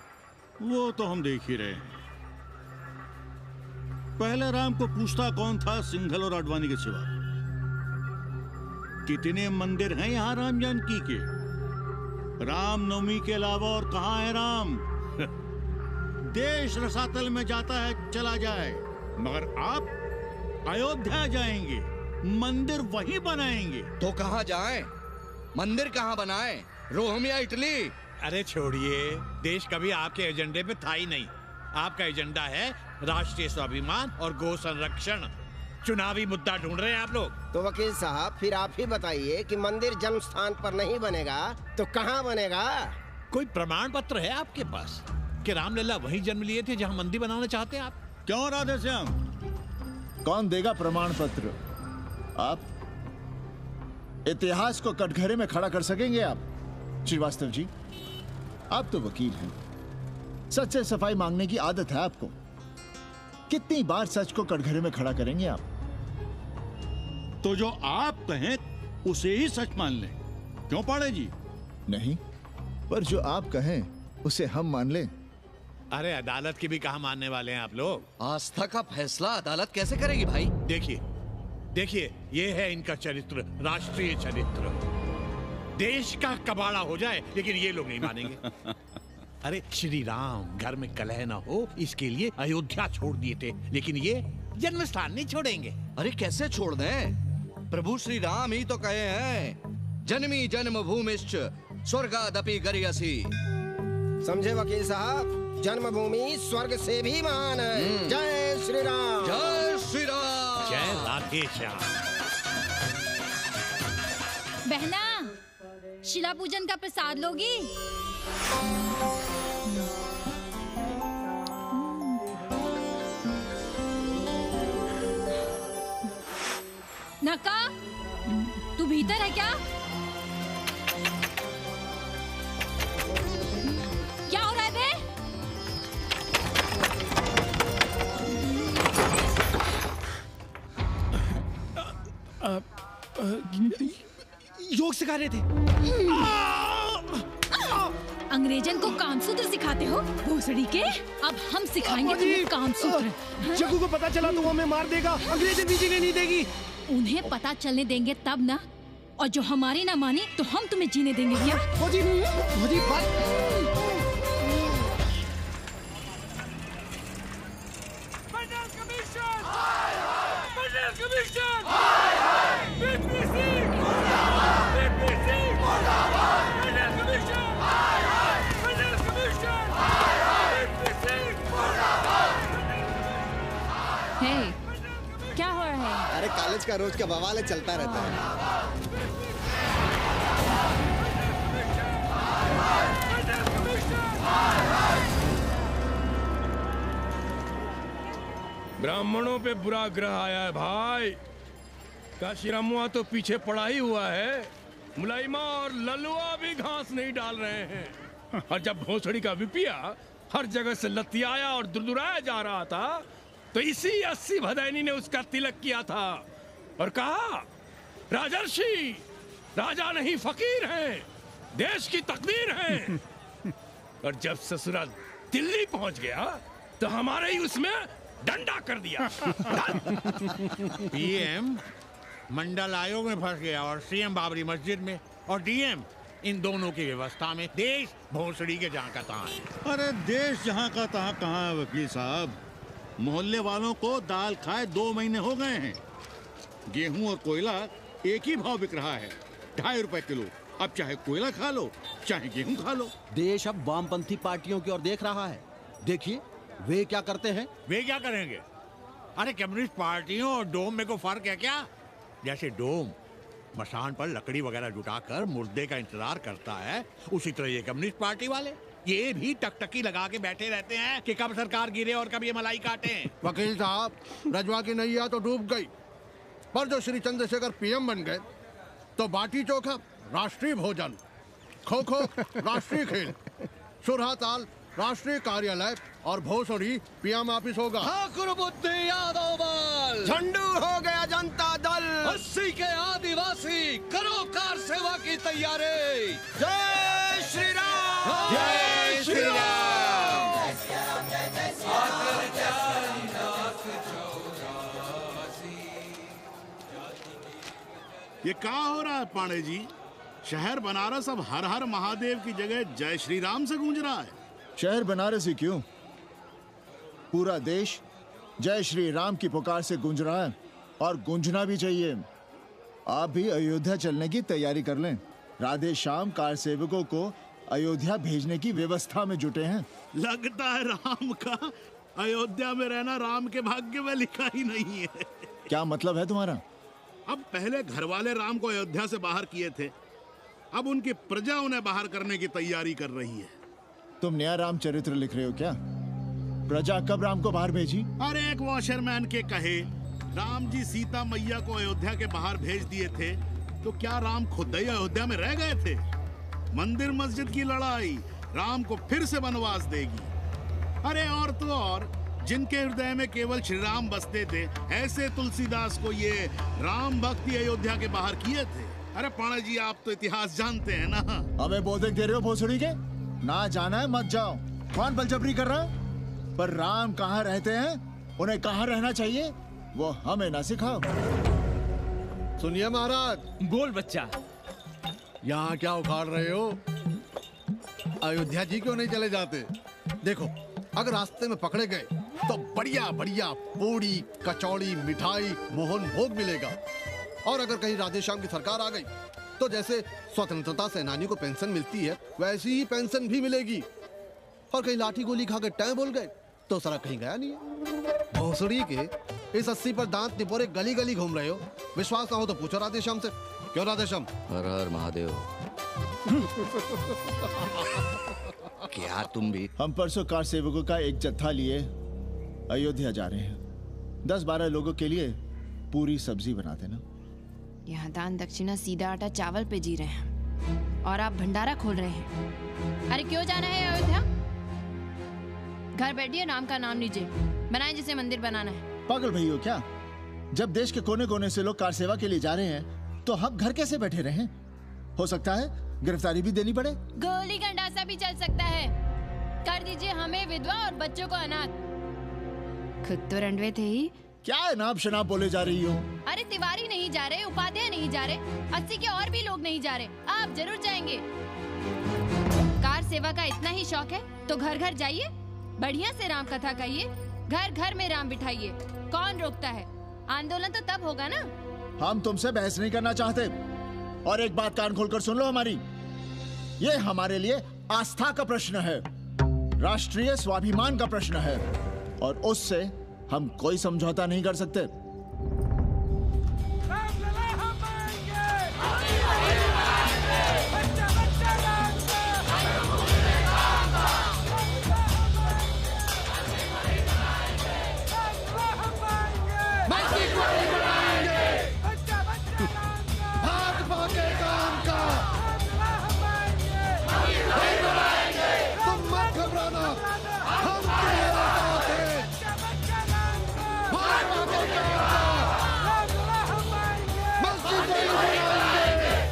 वो तो हम देख ही रहे हैं। पहले राम को पूछता कौन था सिंघल और आडवाणी के सिवा? कितने मंदिर हैं यहाँ राम जानकी के? रामनवमी के अलावा और कहाँ है राम? देश रसातल में जाता है चला जाए, मगर आप अयोध्या जाएंगे, मंदिर वहीं बनाएंगे। तो कहाँ जाएं? मंदिर कहाँ बनाएं? रोम या इटली? अरे छोड़िए, देश कभी आपके एजेंडे पे था ही नहीं। आपका एजेंडा है राष्ट्रीय स्वाभिमान और गौ संरक्षण। चुनावी मुद्दा ढूंढ रहे हैं आप लोग। तो वकील साहब फिर आप ही बताइए कि मंदिर जन्म स्थान पर नहीं बनेगा तो कहाँ बनेगा? कोई प्रमाण पत्र है आपके पास कि रामलला वहीं जन्म लिए थे जहाँ मंदिर बनाना चाहते हैं आप? क्यों राधेश्याम? कौन देगा प्रमाण पत्र? आप इतिहास को कटघरे में खड़ा कर सकेंगे आप? श्रीवास्तव जी, आप तो वकील हैं, सच से सफाई मांगने की आदत है आपको। कितनी बार सच को कटघरे में खड़ा करेंगे आप? तो जो आप कहें उसे ही सच मान लें। क्यों पाड़े जी? नहीं, पर जो आप कहें उसे हम मान लें। अरे अदालत की भी कहाँ मानने वाले हैं आप लोग? आस्था का फैसला अदालत कैसे करेगी भाई? देखिए, ये है इनका चरित्र, राष्ट्रीय चरित्र। देश का कबाड़ा हो जाए लेकिन ये लोग नहीं मानेंगे। अरे श्री राम घर में कलह ना हो इसके लिए अयोध्या छोड़ दिए थे, लेकिन ये जन्म स्थान नहीं छोड़ेंगे। अरे कैसे छोड़ दें? प्रभु श्री राम ही तो कहे हैं, जन्मी जन्मभूमिश्च स्वर्गादपि गरियसी। समझे वकील साहब, जन्मभूमि स्वर्ग से भी महान है। जय श्री राम। जय श्री राम। जय राधेश्याम। बहना, शिला पूजन का प्रसाद लोगी? नका, तू भीतर है क्या? क्या हो रहा है बे? योग सिखा रहे थे। अंग्रेजन को कामसूत्र सिखाते हो भोसड़ी के? अब हम सिखाएंगे तुम्हें कामसूत्र। जग्गू को पता चला तो वो हमें मार देगा, अंग्रेजन भी जीने नहीं देगी। उन्हें पता चलने देंगे तब ना, और जो हमारी ना मानी तो हम तुम्हें जीने देंगे भैया। क्या हो रहा है? अरे कॉलेज का रोज का बवाल चलता रहता है। ब्राह्मणों पे बुरा ग्रह आया है भाई। काशीरामुआ तो पीछे पड़ा ही हुआ है, मुलाइमा और ललुआ भी घास नहीं डाल रहे हैं। और जब भोसड़ी का विपिया हर जगह से लतियाया और दुरदुराया जा रहा था, तो इसी 80 भदैनी ने उसका तिलक किया था और कहा, राजर्षि राजा नहीं फकीर हैं, देश की तकदीर हैं। और जब ससुरा दिल्ली पहुंच गया तो हमारे ही उसमें डंडा कर दिया। पीएम मंडल आयोग में फंस गया और सीएम बाबरी मस्जिद में, और डीएम इन दोनों की व्यवस्था में। देश भोसड़ी के जहाँ का तहाँ है। अरे देश जहाँ का तहाँ कहाँ है वकील साहब? मोहल्ले वालों को दाल खाए 2 महीने हो गए हैं। गेहूं और कोयला एक ही भाव बिक रहा है, 2.5 रुपए किलो। अब चाहे कोयला खा लो चाहे गेहूं खा लो। देश अब वामपंथी पार्टियों की ओर देख रहा है। देखिए वे क्या करते हैं। वे क्या करेंगे? अरे कम्युनिस्ट पार्टियों और डोम में को फर्क है क्या? जैसे डोम मसान पर लकड़ी वगैरह जुटाकर मुर्दे का इंतजार करता है, उसी तरह ये कम्युनिस्ट पार्टी वाले ये भी टकटकी लगा के बैठे रहते हैं कि कब सरकार गिरे और कब ये मलाई काटे। वकील साहब, रजवा की नैया तो डूब गई, पर जो श्री चंद्रशेखर पीएम बन गए तो बाटी चोखा राष्ट्रीय भोजन, खो खो राष्ट्रीय खेल, सुरहाताल राष्ट्रीय कार्यालय और भोसड़ी पीएम ऑफिस होगा। ठाकुर बुद्धि यादव बल, झंडू हो गया जनता दल, 80 के आदिवासी करो कार सेवा की तैयारी। जय श्री राम, जय श्री राम। ये क्या हो रहा है पांडे जी? शहर बनारस अब हर हर महादेव की जगह जय श्री राम से गूंज रहा है। शहर बनारस ही क्यों, पूरा देश जय श्री राम की पुकार से गूंज रहा है और गूंजना भी चाहिए। आप भी अयोध्या चलने की तैयारी कर लें। राधे श्याम कार सेवकों को अयोध्या भेजने की व्यवस्था में जुटे हैं। लगता है राम का अयोध्या में रहना राम के भाग्य में लिखा ही नहीं है। क्या मतलब है तुम्हारा? अब पहले घर वाले राम को अयोध्या से बाहर किए थे, अब उनकी प्रजा उन्हें बाहर करने की तैयारी कर रही है। तुम नया रामचरित्र लिख रहे हो क्या? प्रजा कब राम को बाहर भेजी? अरे एक वॉशरमैन के कहे राम जी सीता मैया को अयोध्या के बाहर भेज दिए थे, तो क्या राम खुद ही अयोध्या में रह गए थे? मंदिर मस्जिद की लड़ाई राम को फिर से वनवास देगी। अरे और तो और, जिनके हृदय में केवल श्री राम बसते थे, ऐसे तुलसीदास को ये राम भक्ति अयोध्या के बाहर किए थे। अरे पाणा जी, आप तो इतिहास जानते हैं ना। हमें बोधक दे रहे हो भोसड़ी के? ना जाना है मत जाओ। कौन बलजबरी कर रहा है? पर राम कहाँ रहते हैं, उन्हें कहाँ रहना चाहिए, वो हमें ना सिखाओ। सुनिए महाराज। बोल बच्चा। यहाँ क्या उखाड़ रहे हो? अयोध्या जी क्यों नहीं चले जाते? देखो, अगर रास्ते में पकड़े गए तो बढ़िया बढ़िया पूड़ी कचौड़ी मिठाई मोहन भोग मिलेगा। और अगर कहीं राधे श्याम की सरकार आ गई तो जैसे स्वतंत्रता सेनानी को पेंशन मिलती है, वैसी ही पेंशन भी मिलेगी। और कहीं लाठी गोली खा के टैं बोल गए तो सारा कहीं गया नहीं है। भोसड़ी के इस 80 पर दांत निपोरे गली गली घूम रहे हो। विश्वास ना हो तो पूछो राधे श्याम से। क्यों राधे श्याम? हर हर महादेव। क्या तुम भी? हम परसों कार सेवकों का एक जत्था लिए अयोध्या जा रहे हैं। 10-12 लोगों के लिए पूरी सब्जी बना देना। यहाँ दान दक्षिणा सीधा आटा चावल पे जी रहे हैं और आप भंडारा खोल रहे हैं। अरे क्यों जाना है अयोध्या? घर बैठिए, राम का नाम लीजिए, बनाए जिसे मंदिर बनाना है। पागल भई हो क्या? जब देश के कोने कोने से लोग कार सेवा के लिए जा रहे हैं तो हम घर कैसे बैठे रहें? हो सकता है गिरफ्तारी भी देनी पड़े। गोली गंडासा भी चल सकता है। कर दीजिए हमें विधवा और बच्चों को अनाथ। खुद तो रंडवे थे ही। क्या अनाप शनाप बोले जा रही हो? अरे तिवारी नहीं जा रहे, उपाध्याय नहीं जा रहे, 80 के और भी लोग नहीं जा रहे। आप जरूर जाएंगे। कार सेवा का इतना ही शौक है तो घर घर जाइए, बढ़िया से राम कथा कहिए, घर घर में राम बिठाइए। कौन रोकता है? आंदोलन तो तब होगा ना। हम तुमसे बहस नहीं करना चाहते। और एक बात कान खोलकर सुन लो हमारी, ये हमारे लिए आस्था का प्रश्न है, राष्ट्रीय स्वाभिमान का प्रश्न है, और उससे हम कोई समझौता नहीं कर सकते।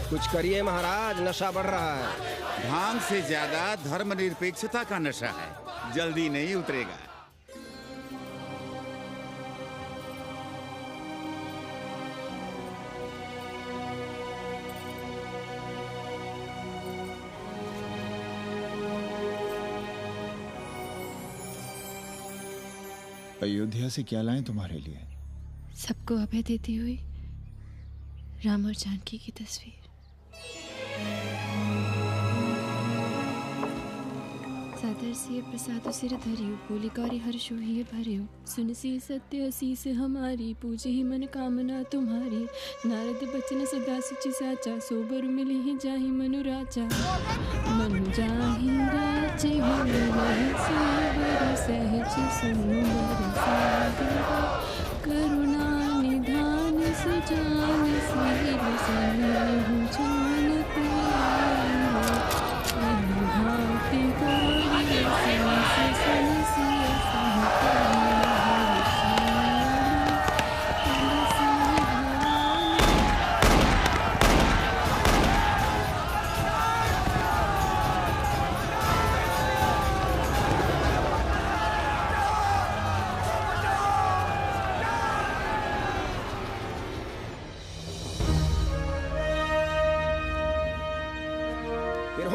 कुछ करिए महाराज, नशा बढ़ रहा है। भांग से ज्यादा धर्मनिरपेक्षता का नशा है, जल्दी नहीं उतरेगा। अयोध्या से क्या लाएं तुम्हारे लिए? सबको अभय देती हुई राम और जानकी की तस्वीर। सादर सिय प्रसाद सिर धरियो, बोली कौरी हर्षो हिय भरियो, सुन सी सत्य असीस हमारी, पूजे ही मन कामना तुम्हारी। नारद बचन सदा सुचि साचा, सोबर मिली ही जाहि मनु राजा। मनु जाहि राजे होई सोबर सहज सुंदर सागर, करुणा निधान सुजान सिर सन्मुख जान कुआर।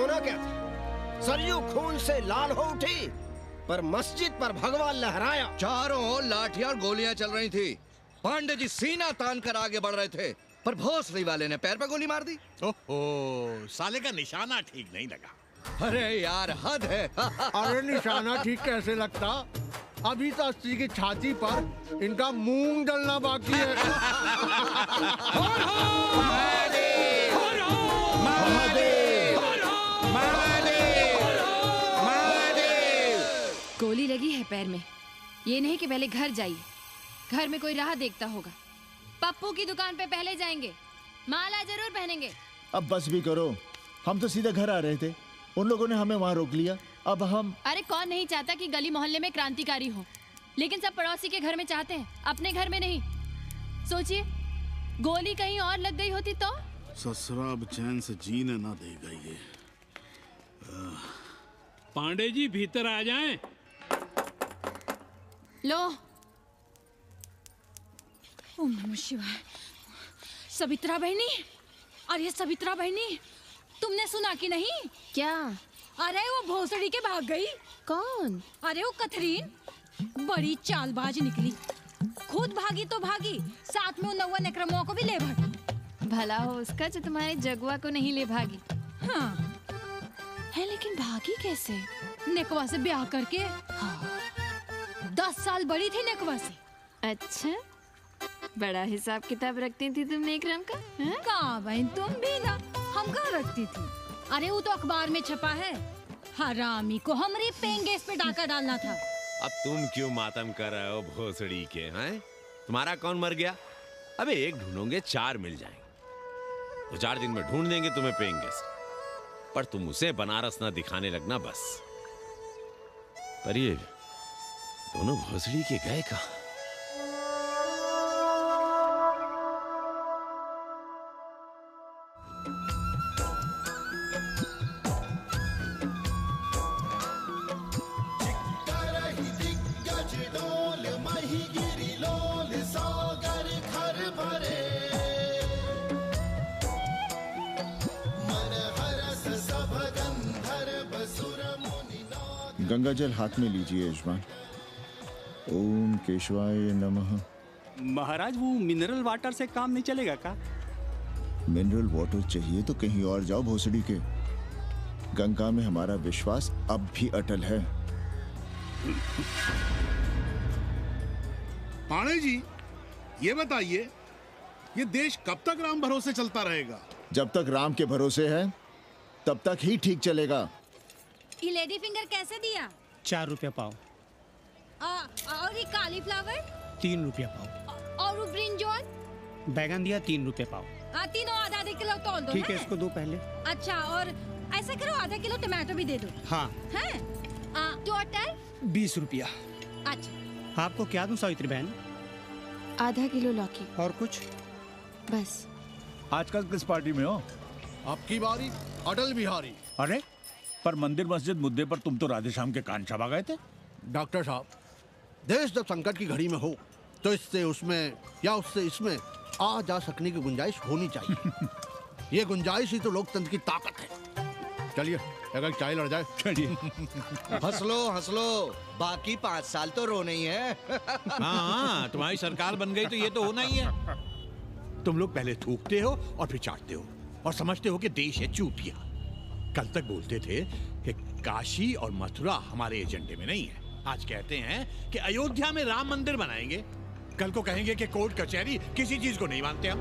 होना क्या था? सरयू खून से लाल हो उठी, पर मस्जिद पर भगवा लहराया। चारों ओर लाठियां और गोलियां चल रही थी। पांडे जी सीना तान कर आगे बढ़ रहे थे, पर भोसड़ी वाले ने पैर पे गोली मार दी। ओहो, साले का निशाना ठीक नहीं लगा। अरे यार, हद है। अरे निशाना ठीक कैसे लगता? अभी तो अस्सी की छाती पर इनका मूंग डलना बाकी है। गोली लगी है पैर में। ये नहीं कि पहले घर जाइए, घर में कोई राह देखता होगा। पप्पू की दुकान पे पहले जाएंगे, माला जरूर पहनेंगे। अब बस भी करो, हम तो सीधे घर आ रहे थे, उन लोगों ने हमें वहाँ रोक लिया। अब हम अरे कौन नहीं चाहता कि गली मोहल्ले में क्रांतिकारी हो, लेकिन सब पड़ोसी के घर में चाहते हैं, अपने घर में नहीं। सोचिए, गोली कहीं और लग गई होती तो? ससुरा अब चैन से जीने ना देगा ये। पांडे जी भीतर आ जाएं। लो। ओम नमः शिवाय। सवित्रा बहनी, अरे सवित्रा बहनी, तुमने सुना कि नहीं? क्या? अरे वो भोसड़ी के भाग गई। कौन? अरे वो कथरीन, बड़ी चालबाज निकली। खुद भागी तो भागी, साथ में उन 9 अक्रमों को भी ले भागी। भला हो उसका जो तुम्हारे जगुआ को नहीं ले भागी। हाँ है, लेकिन भागी कैसे? नेकवा से ब्याह करके। हाँ। 10 साल बड़ी थी नेकवा से। अच्छा, बड़ा हिसाब किताब रखती थी तुम नेकरम का? कहाँ बहन, तुम भी ना, हम कहाँ रखती थी। अरे वो तो अखबार में छपा है, हरामी को हमरे पेंगे इस पे डाका डालना था। अब तुम क्यों मातम कर रहे हो भोसड़ी के? हैं? तुम्हारा कौन मर गया? अबे एक ढूंढोगे 4 मिल जाएंगे। तो 4 दिन में ढूंढ देंगे तुम्हें पेंगे से। पर तुम उसे बनारस ना दिखाने लगना बस। पर ये दोनों भोसड़ी के गए कहाँ? गंगा जल हाथ में लीजिए यजमान। ओम केशवाय नमः। महाराज, वो मिनरल वाटर से काम नहीं चलेगा का? मिनरल वाटर चाहिए तो कहीं और जाओ भोसड़ी के। गंगा में हमारा विश्वास अब भी अटल है। पाणे जी, ये बताइए, ये देश कब तक राम भरोसे चलता रहेगा? जब तक राम के भरोसे है तब तक ही ठीक चलेगा। ये लेडी फिंगर कैसे दिया? 4 रुपया पाव। और ये कालीफ्लावर? 3 रुपया पाव। और वो ब्रिंजॉल? बैगन दिया 3 रुपया पाव। तीनों आधा किलो तोल दो। ठीक है, इसको दो पहले। अच्छा, और ऐसा करो, आधा किलो टमाटो भी दे दो। हाँ। हैं? टोटल 20 रुपया। अच्छा, आपको क्या दूं सावित्री बहन? आधा किलो लौकी। और कुछ? बस। आजकल किस पार्टी में हो? आपकी बारी, अटल बिहारी। अरे, पर मंदिर मस्जिद मुद्दे पर तुम तो राधेश्याम के कान चबा गए थे। डॉक्टर साहब, देश जब संकट की घड़ी में हो तो इससे उसमें या उससे इसमें आ जा सकने की गुंजाइश होनी चाहिए। ये गुंजाइश ही तो लोकतंत्र की ताकत है। चलिए, अगर चाय लड़ जाए। चलिए। हंस लो, बाकी 5 साल तो रोने ही है। हाँ, तुम्हारी सरकार बन गई तो ये तो होना ही है। तुम लोग पहले थूकते हो और फिर चाटते हो और समझते हो कि देश है चूतिया। कल तक बोलते थे कि काशी और मथुरा हमारे एजेंडे में नहीं है। आज कहते हैं कि अयोध्या में राम मंदिर बनाएंगे। कल को कहेंगे कि कोर्ट कचहरी किसी चीज को नहीं मानते हम।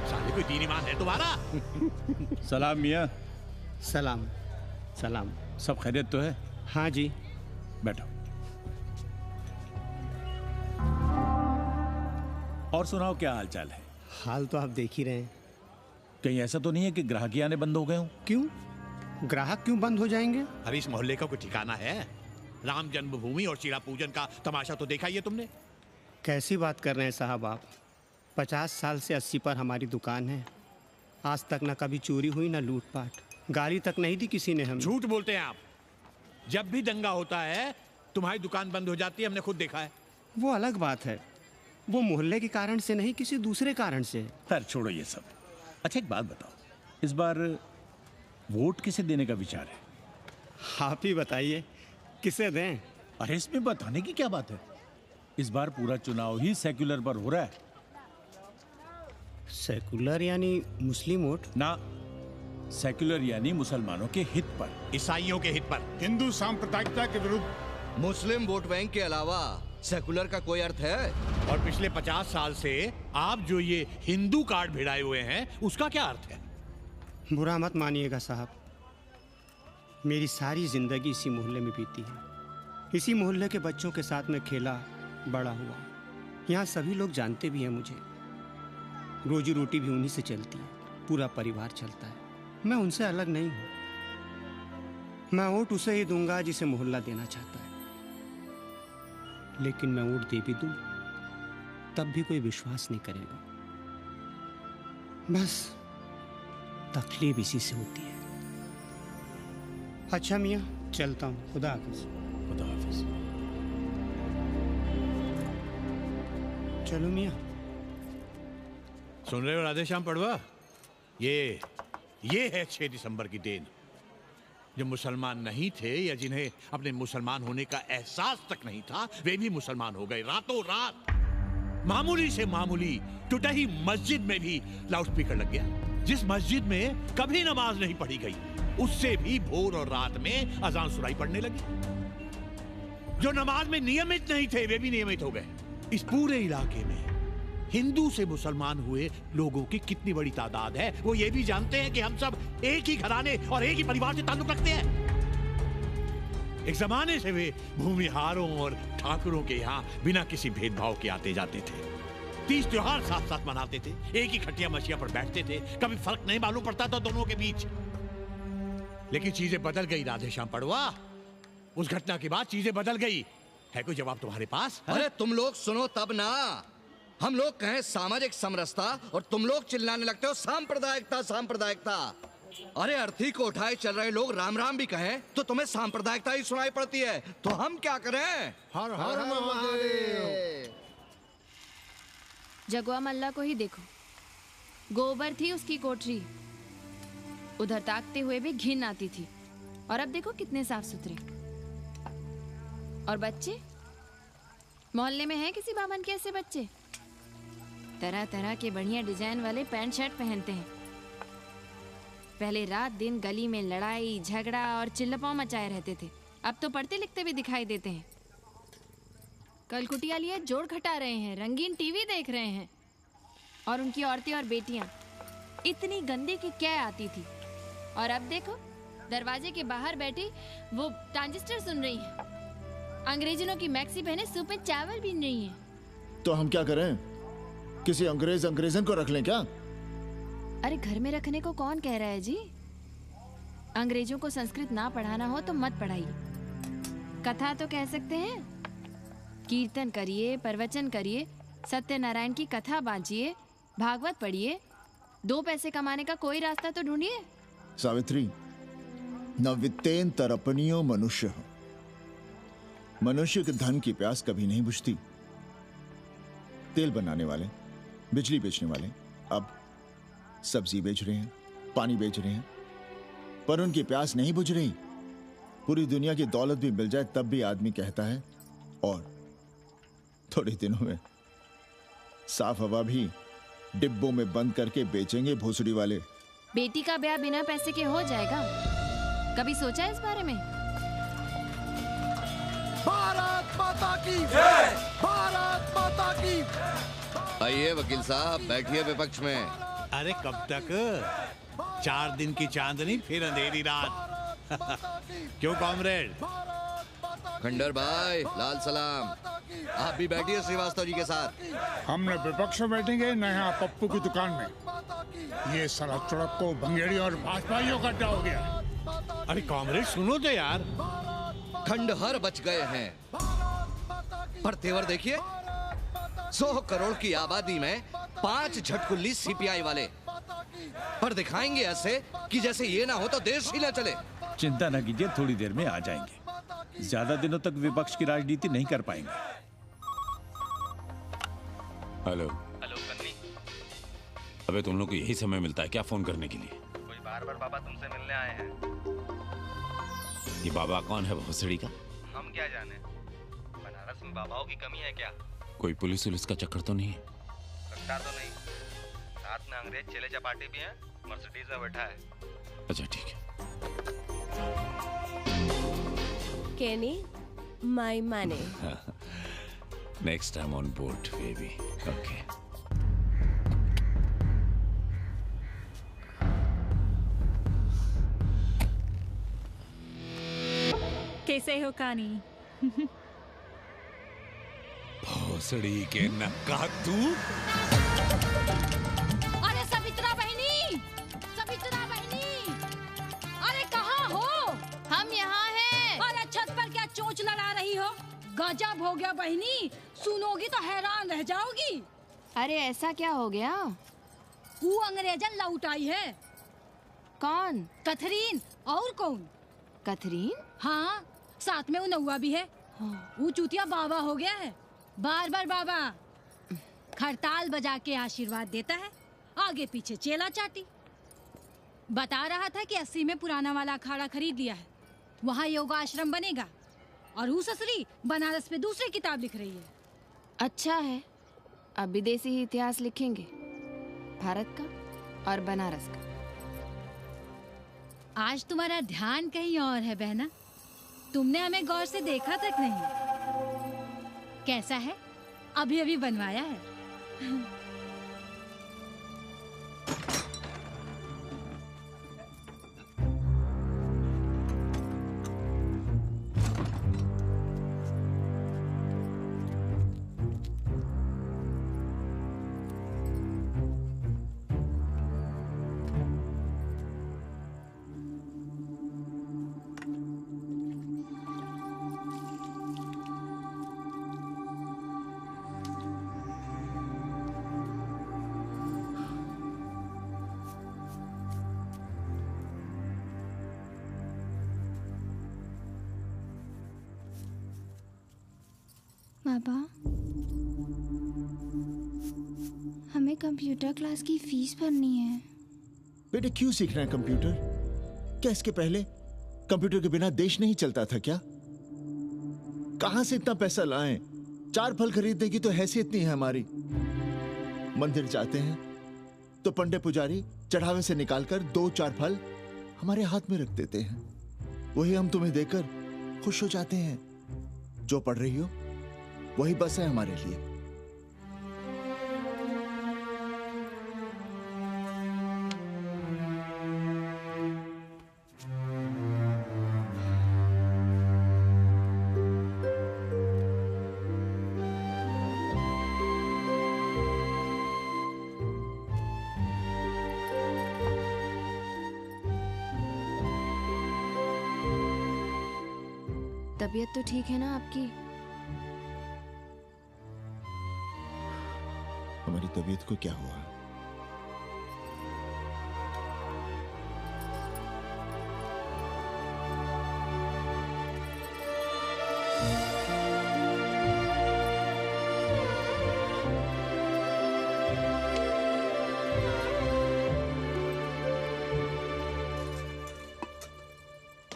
साले कोई दीन ईमान है तुम्हारा? सलाम मियाँ। सलाम। सलाम। सब खैरियत तो है? हाँ जी। बैठो। और सुनाओ, क्या हाल चाल है? हाल तो आप देख ही रहे हैं। कहीं ऐसा तो नहीं है कि ग्राहकी आने बंद हो गए हो? क्यों? ग्राहक क्यों बंद हो जाएंगे? अरे इस मोहल्ले का कोई ठिकाना है? राम जन्मभूमि और शीला पूजन का तमाशा तो देखा ही है तुमने। कैसी बात कर रहे हैं साहब आप? 50 साल से 80 पर हमारी दुकान है। आज तक ना कभी चोरी हुई ना लूटपाट, गाली तक नहीं दी किसी ने हमें। झूठ बोलते हैं आप। जब भी दंगा होता है तुम्हारी दुकान बंद हो जाती है, हमने खुद देखा है। वो अलग बात है, वो मोहल्ले के कारण से नहीं, किसी दूसरे कारण से। खैर छोड़ो ये सब। अच्छा एक बात बताओ, इस बार वोट किसे देने का विचार है? आप ही बताइए, किसे दें? अरे इसमें बताने की क्या बात है? इस बार पूरा चुनाव ही सेक्युलर पर हो रहा है। सेकुलर यानी मुस्लिम वोट? ना, सेक्युलर यानी मुसलमानों के हित पर, ईसाइयों के हित पर, हिंदू सांप्रदायिकता के विरुद्ध। मुस्लिम वोट बैंक के अलावा सेकुलर का कोई अर्थ है? और पिछले 50 साल से आप जो ये हिंदू कार्ड भिड़ाए हुए हैं, उसका क्या अर्थ है? बुरा मत मानिएगा साहब, मेरी सारी जिंदगी इसी मोहल्ले में बीती है। इसी मोहल्ले के बच्चों के साथ में खेला, बड़ा हुआ। यहाँ सभी लोग जानते भी हैं मुझे। रोजी रोटी भी उन्हीं से चलती है, पूरा परिवार चलता है। मैं उनसे अलग नहीं हूँ। मैं वोट उसे ही दूंगा जिसे मोहल्ला देना चाहता है, लेकिन मैं वोट दे भी दूं तब भी कोई विश्वास नहीं करेगा। बस तकलीफ इसी से होती है। अच्छा मियाँ, चलता हूँ। खुदा हाफिज। खुदा हाफिज। चलो मियाँ। सुन रहे हो राधेश्याम पड़वा? ये है 6 दिसंबर की देन। जो मुसलमान नहीं थे या जिन्हें अपने मुसलमान होने का एहसास तक नहीं था, वे भी मुसलमान हो गए रातों रात। मामूली से मामूली टूटी मस्जिद में भी लाउडस्पीकर लग गया। जिस मस्जिद में कभी नमाज नहीं पढ़ी गई, उससे भी भोर और रात में अजान सुनाई पड़ने लगी। जो नमाज में नियमित नहीं थे, वे भी नियमित हो गए। इस पूरे इलाके में हिंदू से मुसलमान हुए लोगों की कितनी बड़ी तादाद है, वो ये भी जानते हैं कि हम सब एक ही घराने और एक ही परिवार से ताल्लुक रखते हैं। एक जमाने से वे भूमिहारों और ठाकुरों के यहाँ बिना किसी भेदभाव के आते जाते थे। 30 त्योहार साथ साथ मनाते थे, एक ही खटिया मछिया पर बैठते थे। कभी फर्क नहीं मालूम पड़ता था दोनों के बीच। लेकिन चीजें बदल गई राधेश्याम पड़वा। उस घटना के बाद चीजें बदल गई। है कोई जवाब तुम्हारे पास? अरे तुम लोग सुनो तब ना। हम लोग कहें सामाजिक समरसता और तुम लोग चिल्लाने लगते हो सांप्रदायिकता सांप्रदायिकता। अरे अर्थी को उठाए चल रहे लोग राम राम भी कहें तो तुम्हें सांप्रदायिकता ही सुनाई पड़ती है। तो हम क्या करें? हर हर महादेव। जगवा मल्ला को ही देखो, गोबर थी उसकी कोठरी, उधर ताकते हुए भी घिन आती थी। और अब देखो कितने साफ सुथरे। और बच्चे, मोहल्ले में हैं किसी बामन के ऐसे बच्चे? तरह तरह के बढ़िया डिजाइन वाले पैंट शर्ट पहनते हैं। पहले रात दिन गली में लड़ाई झगड़ा और चिल्लपाव मचाए रहते थे, अब तो पढ़ते लिखते भी दिखाई देते हैं। कल कुटिया लिए जोड़ घटा रहे हैं, रंगीन टीवी देख रहे हैं। और उनकी औरतें और बेटियां इतनी गंदी की क्या आती थी। और अब देखो दरवाजे के बाहर बैठी वो ट्रांजिस्टर सुन रही है। अंग्रेजनों की मैक्सी पहने सूप में चावल भी नहीं है। तो हम क्या करें? किसी अंग्रेजन को रख लें क्या? अरे घर में रखने को कौन कह रहा है जी? अंग्रेजों को संस्कृत ना पढ़ाना हो तो मत पढ़ाइए। कथा तो कह सकते हैं, कीर्तन करिए, प्रवचन करिए, सत्यनारायण की कथा बांचिए, भागवत पढ़िए। 2 पैसे कमाने का कोई रास्ता तो ढूंढिए। सावित्री, न वित्तेन तरपनियो मनुष्य। मनुष्य के धन की प्यास कभी नहीं बुझती। तेल बनाने वाले, बिजली बेचने वाले अब सब्जी बेच रहे हैं, पानी बेच रहे हैं, पर उनकी प्यास नहीं बुझ रही। पूरी दुनिया की दौलत भी मिल जाए तब भी आदमी कहता है और थोड़े दिनों में साफ हवा भी डिब्बों में बंद करके बेचेंगे भोसड़ी वाले। बेटी का ब्याह बिना पैसे के हो जाएगा? कभी सोचा है इस बारे में? भारत माता की जय! भारत माता की। आइए वकील साहब, बैठिए विपक्ष में। अरे कब तक? 4 दिन की चांदनी फिर अंधेरी रात। क्यों कॉमरेड? खंडर भाई, लाल सलाम। आप भी बैठिए श्रीवास्तव जी के साथ। हमने विपक्ष में बैठेंगे न यहाँ पप्पू की दुकान में। ये सड़क चौड़क को भंगेड़ी और भाजपाइयों का अड्डा हो गया। अरे कॉमरेड सुनो तो यार। खंडहर बच गए हैं, पर तेवर देखिए, 100 करोड़ की आबादी में 5 झटकुल्ली सीपीआई वाले। पर दिखाएंगे ऐसे कि जैसे ये ना हो तो देश ही ना चले। चिंता न कीजिए, थोड़ी देर में आ जाएंगे। ज्यादा दिनों तक विपक्ष की राजनीति नहीं कर पाएंगे। हेलो। हेलो कन्नी। अबे तुम लोग को यही समय मिलता है क्या फोन करने के लिए? कोई बात बार बार बाबा तुमसे मिलने आए हैं। ये बाबा कौन है भोसड़ी का? हम क्या जाने, बनारस में बाबाओं की कमी है क्या? कोई पुलिस उलिस का चक्कर तो नहीं है? लगता तो नहीं। साथ में अंग्रेज चेले चपाटी भी हैं, मर्सिडीज में बैठा है। अच्छा ठीक है। Kenny, my money. Next time on board, baby. Okay. कैसे हो कानी? भोसड़ी के नक्का तू? अरे सवित्रा बहनी, सवित्रा बहनी, अरे कहाँ हो? हम यहाँ हैं। अरे छत पर क्या चोंच लड़ा रही हो? गजब हो गया बहनी, सुनोगी तो हैरान रह जाओगी। अरे ऐसा क्या हो गया? वो अंग्रेजन लौट आई है। कौन? कथरीन। और कौन? कथरीन? हाँ, साथ में वो नौवा भी है। वो चूतिया बाबा हो गया है। बार बार बाबा खड़ताल बजा के आशीर्वाद देता है, आगे पीछे चेला चाटी। बता रहा था कि 80 में पुराना वाला अखाड़ा खरीद लिया है, वहाँ योगा आश्रम बनेगा। और वो ससुरी बनारस में दूसरी किताब लिख रही है। अच्छा है, अब विदेशी ही इतिहास लिखेंगे, भारत का और बनारस का। आज तुम्हारा ध्यान कहीं और है बहना, तुमने हमें गौर से देखा तक नहीं। कैसा है? अभी अभी बनवाया है। बाबा, हमें कंप्यूटर क्लास की फीस भरनी है। बेटे क्यों सीखना है कंप्यूटर? क्या इसके पहले कंप्यूटर के बिना देश नहीं चलता था क्या? कहां से इतना पैसा लाएं? 4 फल खरीदने की तो हैसियत नहीं है हमारी। मंदिर जाते हैं तो पंडे पुजारी चढ़ावे से निकालकर 2-4 फल हमारे हाथ में रख देते हैं। वही हम तुम्हें देकर खुश हो जाते हैं। जो पढ़ रही हो वही बस है हमारे लिए। तबीयत तो ठीक है ना आपकी? हमारी तबीयत को क्या हुआ?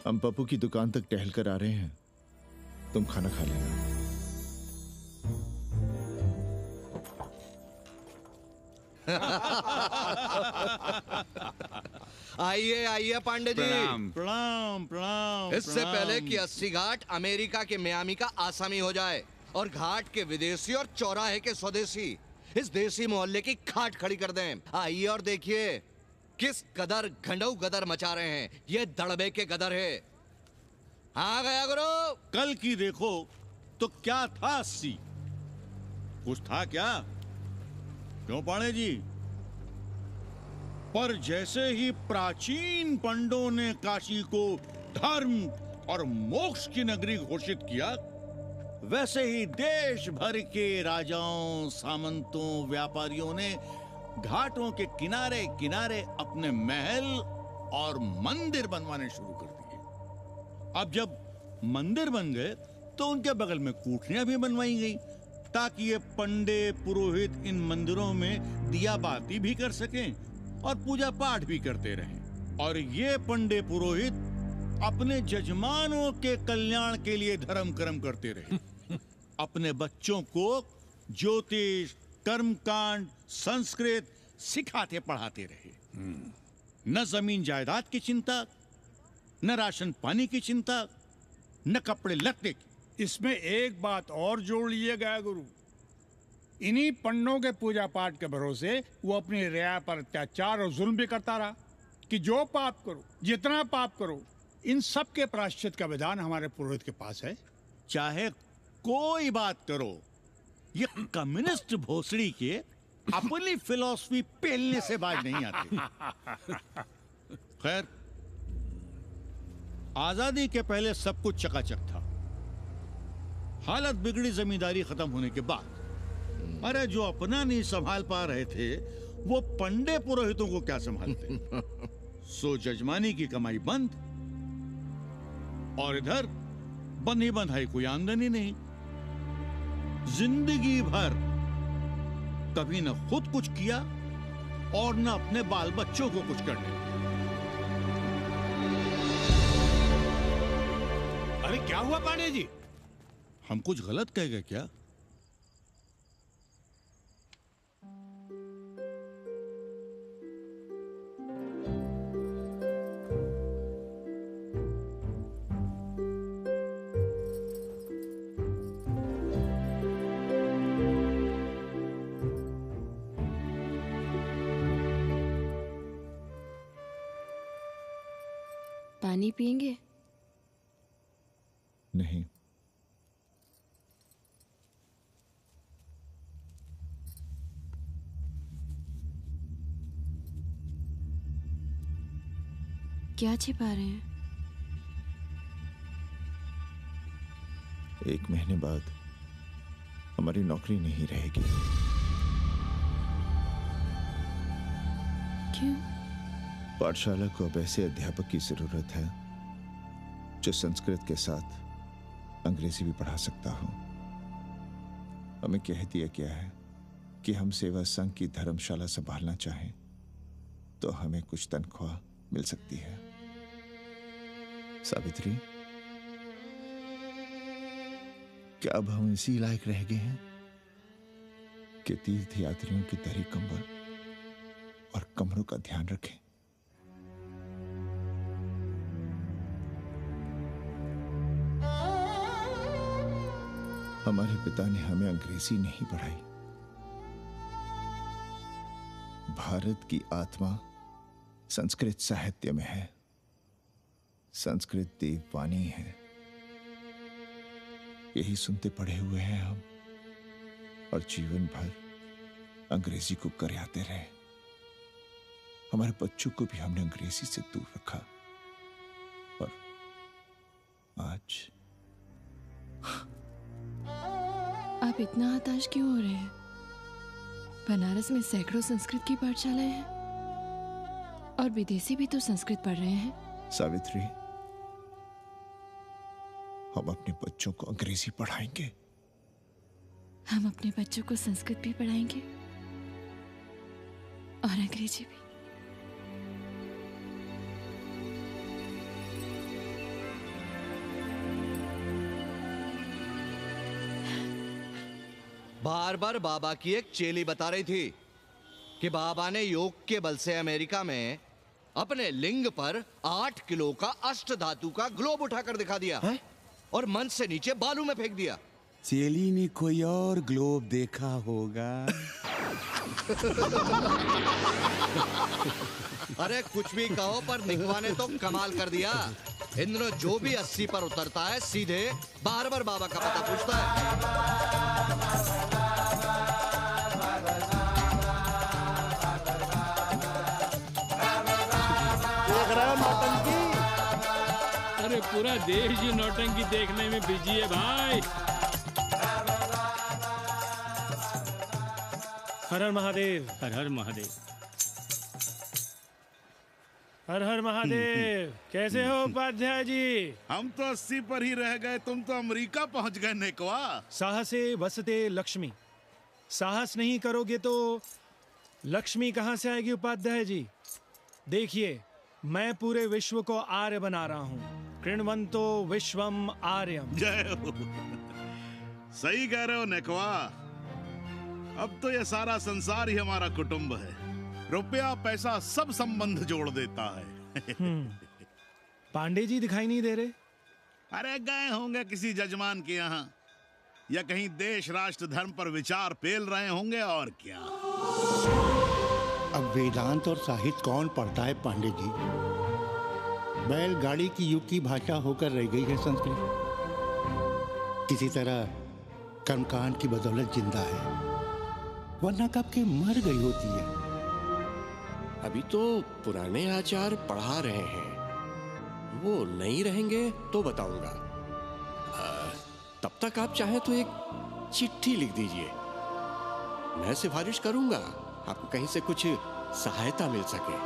हम पप्पू की दुकान तक टहल कर आ रहे हैं, तुम खाना खा लेना। आइए आइए पांडे जी। प्रणाम प्रणाम प्रणाम। इससे पहले कि 80 घाट अमेरिका के मियामी का आसामी हो जाए और घाट के विदेशी और चौराहे के स्वदेशी इस देसी मोहल्ले की खाट खड़ी कर दें, आइए और देखिए किस कदर घंडऊ गदर मचा रहे हैं ये दड़बे के गदर है। हाँ गया गुरु। कल की देखो तो क्या था 80? कुछ था क्या? क्यों पांडे जी? पर जैसे ही प्राचीन पंडों ने काशी को धर्म और मोक्ष की नगरी घोषित किया, वैसे ही देश भर के राजाओं, सामंतों, व्यापारियों ने घाटों के किनारे किनारे अपने महल और मंदिर बनवाने शुरू कर दिए। अब जब मंदिर बन गए तो उनके बगल में कोठरियां भी बनवाई गई ताकि ये पंडे पुरोहित इन मंदिरों में दिया बाती भी कर सकें और पूजा पाठ भी करते रहें। और ये पंडे पुरोहित अपने जजमानों के कल्याण के लिए धर्म कर्म करते रहे। अपने बच्चों को ज्योतिष, कर्मकांड, संस्कृत सिखाते पढ़ाते रहे। न जमीन जायदाद की चिंता, न राशन पानी की चिंता, न कपड़े लत्ते की। इसमें एक बात और जोड़ लीजिएगा गुरु, इन्हीं पंडों के पूजा पाठ के भरोसे वो अपनी रिया पर अत्याचार और जुल्म भी करता रहा कि जो पाप करो, जितना पाप करो, इन सब के प्रायश्चित का विधान हमारे पुरोहित के पास है। चाहे कोई बात करो, ये कम्युनिस्ट भोसड़ी के अपनी फिलॉसफी पेलने से बाज नहीं आते। खैर, आजादी के पहले सब कुछ चकाचक था। हालत बिगड़ी जमींदारी खत्म होने के बाद। अरे जो अपना नहीं संभाल पा रहे थे वो पंडे पुरोहितों को क्या संभालते। सो जजमानी की कमाई बंद, और इधर बंधी बंधाई कोई आमदनी नहीं। जिंदगी भर कभी न खुद कुछ किया और न अपने बाल बच्चों को कुछ करने। अरे क्या हुआ पांडे जी? हम कुछ गलत कह गए क्या? पानी पिएंगे? नहीं। क्या छिपा रहे हैं? 1 महीने बाद हमारी नौकरी नहीं रहेगी। क्यों? पाठशाला को अब ऐसे अध्यापक की जरूरत है जो संस्कृत के साथ अंग्रेजी भी पढ़ा सकता हो। हमें कह दिया गया है कि हम सेवा संघ की धर्मशाला संभालना चाहें तो हमें कुछ तनख्वाह मिल सकती है। सावित्री, क्या अब हम इसी लायक रह गए हैं कि तीर्थ यात्रियों की दरी कंबल और कमरों का ध्यान रखें? हमारे पिता ने हमें अंग्रेजी नहीं पढ़ाई। भारत की आत्मा संस्कृत साहित्य में है। संस्कृत देववाणी है। यही सुनते पढ़े हुए हैं हम, और जीवन भर अंग्रेजी को करियाते रहे। हमारे बच्चों को भी हमने अंग्रेजी से दूर रखा, और आज आप इतना हताश क्यों हो रहे हैं? बनारस में सैकड़ों संस्कृत की पाठशालाएं हैं और विदेशी भी तो संस्कृत पढ़ रहे हैं। सावित्री, हम अपने बच्चों को अंग्रेजी पढ़ाएंगे। हम अपने बच्चों को संस्कृत भी पढ़ाएंगे और अंग्रेजी भी। बार बार बाबा की एक चेली बता रही थी कि बाबा ने योग के बल से अमेरिका में अपने लिंग पर 8 किलो का अष्ट धातु का ग्लोब उठाकर दिखा दिया है? और मंच से नीचे बालू में फेंक दिया। चेली ने कोई और ग्लोब देखा होगा। अरे कुछ भी कहो, पर निकवा ने तो कमाल कर दिया। इंद्र जो भी 80 पर उतरता है सीधे बार बार बाबा का पता पूछता है। नौटंकी। अरे पूरा देश ही नौटंकी देखने में बिजी है भाई। हर हर महादेव। हर हर महादेव। हर हर महादेव। कैसे हो उपाध्याय जी? हम तो 80 पर ही रह गए, तुम तो अमेरिका पहुंच गए नेकवा। साहसे वसते लक्ष्मी। साहस नहीं करोगे तो लक्ष्मी कहां से आएगी उपाध्याय जी? देखिए, मैं पूरे विश्व को आर्य बना रहा हूँ। कृण्वन्तो विश्वम आर्यम। जय हो। सही कह रहे हो नेकवा। अब तो ये सारा संसार ही हमारा कुटुंब है। रुपया पैसा सब संबंध जोड़ देता है। पांडे जी दिखाई नहीं दे रहे? अरे गए होंगे किसी जजमान के यहाँ, या कहीं देश राष्ट्र धर्म पर विचार पेल रहे होंगे, और क्या। अब वेदांत और साहित्य कौन पढ़ता है पांडे जी? बैलगाड़ी की युग की भाषा होकर रह गई है संस्कृत। किसी तरह कर्मकांड की बदौलत जिंदा है, वरना कब के मर गई होती है। अभी तो पुराने आचार पढ़ा रहे हैं, वो नहीं रहेंगे तो बताऊंगा। तब तक आप चाहें तो एक चिट्ठी लिख दीजिए, मैं सिफारिश करूंगा, आपको कहीं से कुछ सहायता मिल सके।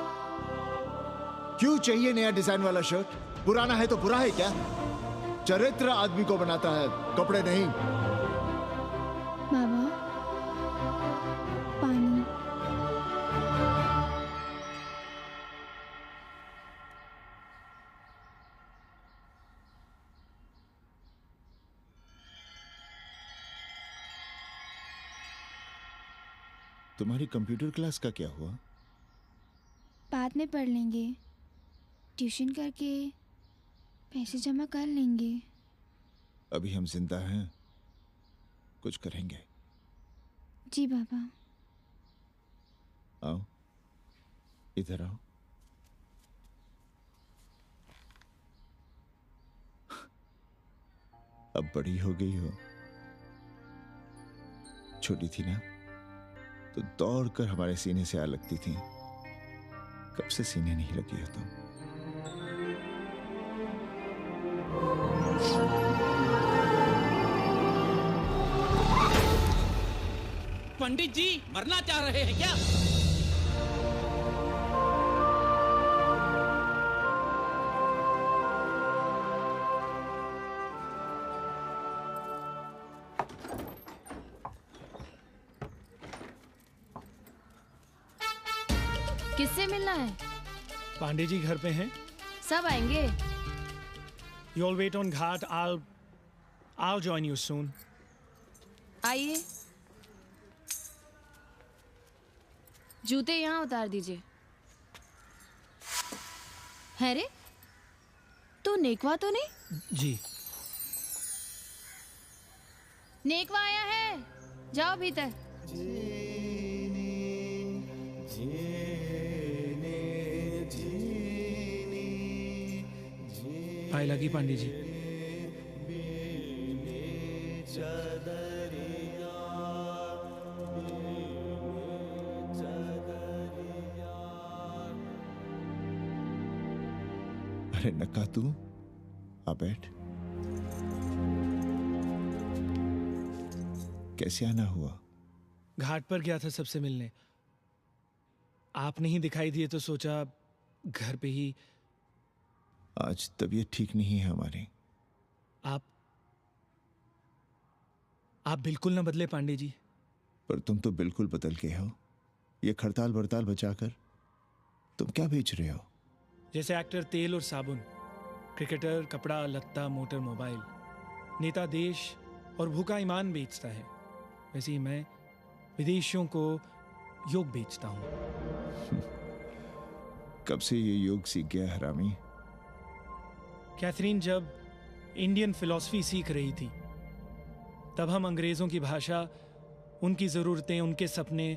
क्यों चाहिए नया डिजाइन वाला शर्ट? पुराना है तो बुरा है क्या? चरित्र आदमी को बनाता है, कपड़े नहीं। बाबा, पानी। तुम्हारी कंप्यूटर क्लास का क्या हुआ? बाद में पढ़ लेंगे, ट्यूशन करके पैसे जमा कर लेंगे। अभी हम जिंदा हैं, कुछ करेंगे। जी बाबा। आओ, इधर आओ। अब बड़ी हो गई हो, छोटी थी ना तो दौड़ कर हमारे सीने से आ लगती थी। कब से सीने नहीं लगी हो तुम? पंडित जी मरना चाह रहे हैं क्या? किससे मिलना है? पांडे जी घर पे हैं। सब आएंगे। You all wait on Ghat. I'll join you soon. आइए। जूते यहाँ उतार दीजिए। है रे, तू नेकवा तो नहीं? जी। नेकवा आया है, जाओ भीतर। पाए लगी पांडे जी। अरे नक्का तू आ बैठ। कैसे आना हुआ? घाट पर गया था सबसे मिलने, आप नहीं दिखाई दिए तो सोचा घर पे ही। आज तबीयत ठीक नहीं है हमारी। आप बिल्कुल ना बदले पांडे जी। पर तुम तो बिल्कुल बदल गए हो। ये खड़ताल बड़ताल बचाकर तुम क्या बेच रहे हो? जैसे एक्टर तेल और साबुन, क्रिकेटर कपड़ा लत्ता मोटर मोबाइल, नेता देश और भूखा ईमान बेचता है, वैसे ही मैं विदेशियों को योग बेचता हूं। कब से ये योग सीख गया हरामी? कैथरीन जब इंडियन फिलॉसफी सीख रही थी तब हम अंग्रेजों की भाषा, उनकी जरूरतें, उनके सपने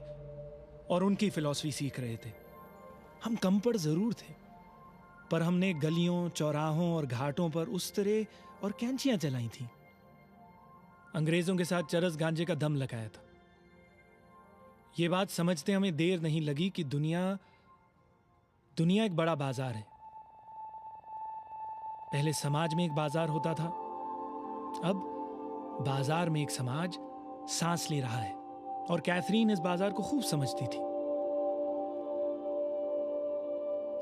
और उनकी फिलॉसफी सीख रहे थे। हम कम पढ़ जरूर थे, पर हमने गलियों चौराहों और घाटों पर उस तरह और कैंचियां चलाई थी। अंग्रेजों के साथ चरस गांजे का दम लगाया था। ये बात समझते हमें देर नहीं लगी कि दुनिया एक बड़ा बाजार है। पहले समाज में एक बाजार होता था, अब बाजार में एक समाज सांस ले रहा है, और कैथरीन इस बाजार को खूब समझती थी।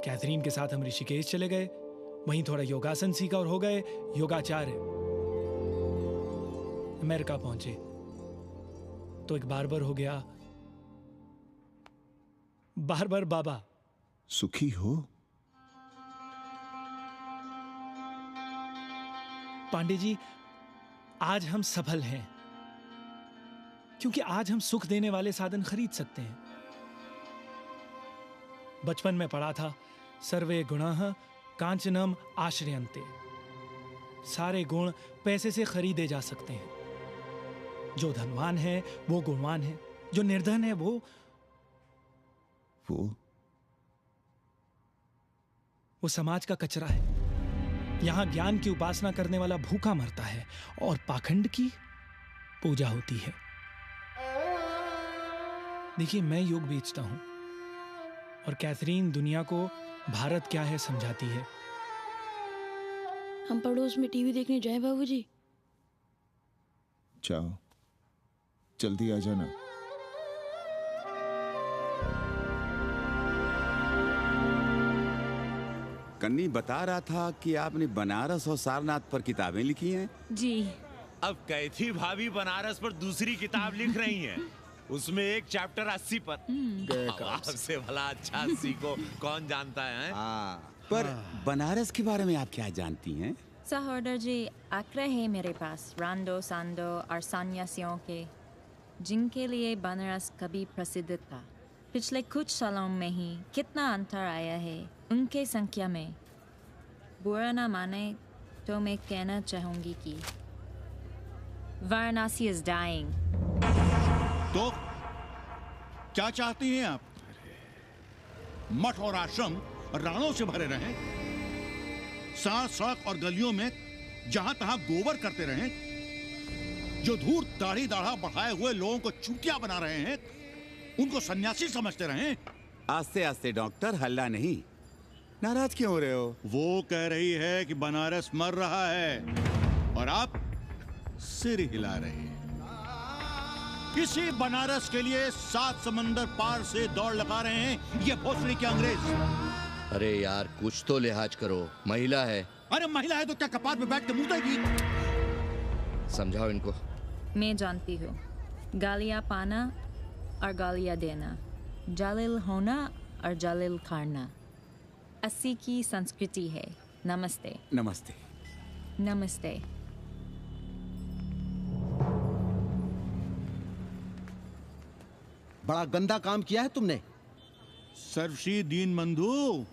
कैथरीन के साथ हम ऋषिकेश चले गए, वहीं थोड़ा योगासन सीखा और हो गए योगाचार्य। अमेरिका पहुंचे तो एक बार्बर हो गया। बार्बर बाबा। सुखी हो? पांडे जी, आज हम सफल हैं क्योंकि आज हम सुख देने वाले साधन खरीद सकते हैं। बचपन में पढ़ा था, सर्वे गुणाः कांचनम आश्रयन्ते। सारे गुण पैसे से खरीदे जा सकते हैं। जो धनवान है वो गुणवान है, जो निर्धन है वो समाज का कचरा है। यहां ज्ञान की उपासना करने वाला भूखा मरता है और पाखंड की पूजा होती है। देखिए, मैं योग बेचता हूं और कैथरीन दुनिया को भारत क्या है समझाती है। हम पड़ोस में टीवी देखने जाएं बाबूजी? जाओ, जल्दी आ जाना। कन्नी बता रहा था कि आपने बनारस और सारनाथ पर किताबें लिखी हैं। जी। अब कैथी भाभी बनारस पर दूसरी किताब लिख रही हैं। उसमें एक चैप्टर 80 पर। आपसे भला अच्छा 80 को कौन जानता है? पर बनारस के बारे में आप क्या जानती हैं? सहोदर जी, आंकड़े हैं मेरे पास रांडो सांडो और सन्यासियों के, जिनके लिए बनारस कभी प्रसिद्ध था। पिछले कुछ सालों में ही कितना अंतर आया है उनके संख्या में। बुरा ना माने तो मैं कहना चाहूंगी कि वाराणसी is dying। तो क्या चाहती हैं आप? मठ और आश्रम राणों से भरे रहें, सड़क सड़क और गलियों में जहां तहां गोबर करते रहें, जो धूर्त दाढ़ी दाढ़ा बढ़ाए हुए लोगों को चूतिया बना रहे हैं उनको सन्यासी समझते रहें। आस्ते आस्ते डॉक्टर, हल्ला नहीं। नाराज क्यों हो रहे हो? वो कह रही है कि बनारस मर रहा है और आप सिर हिला रहे हैं। इसी बनारस के लिए 7 समंदर पार से दौड़ लगा रहे हैं ये भोसड़ी के अंग्रेज। अरे यार, कुछ तो लिहाज करो, महिला है। अरे महिला है तो क्या कपाट में बैठ के मुंह देगी? समझाओ इनको। मैं जानती हूँ, गालियाँ पाना और गालियाँ देना, जालिल होना और जालिल खाना 80 की संस्कृति है। नमस्ते। नमस्ते। नमस्ते। बड़ा गंदा काम किया है तुमने। सर्वश्री दीन बंधु,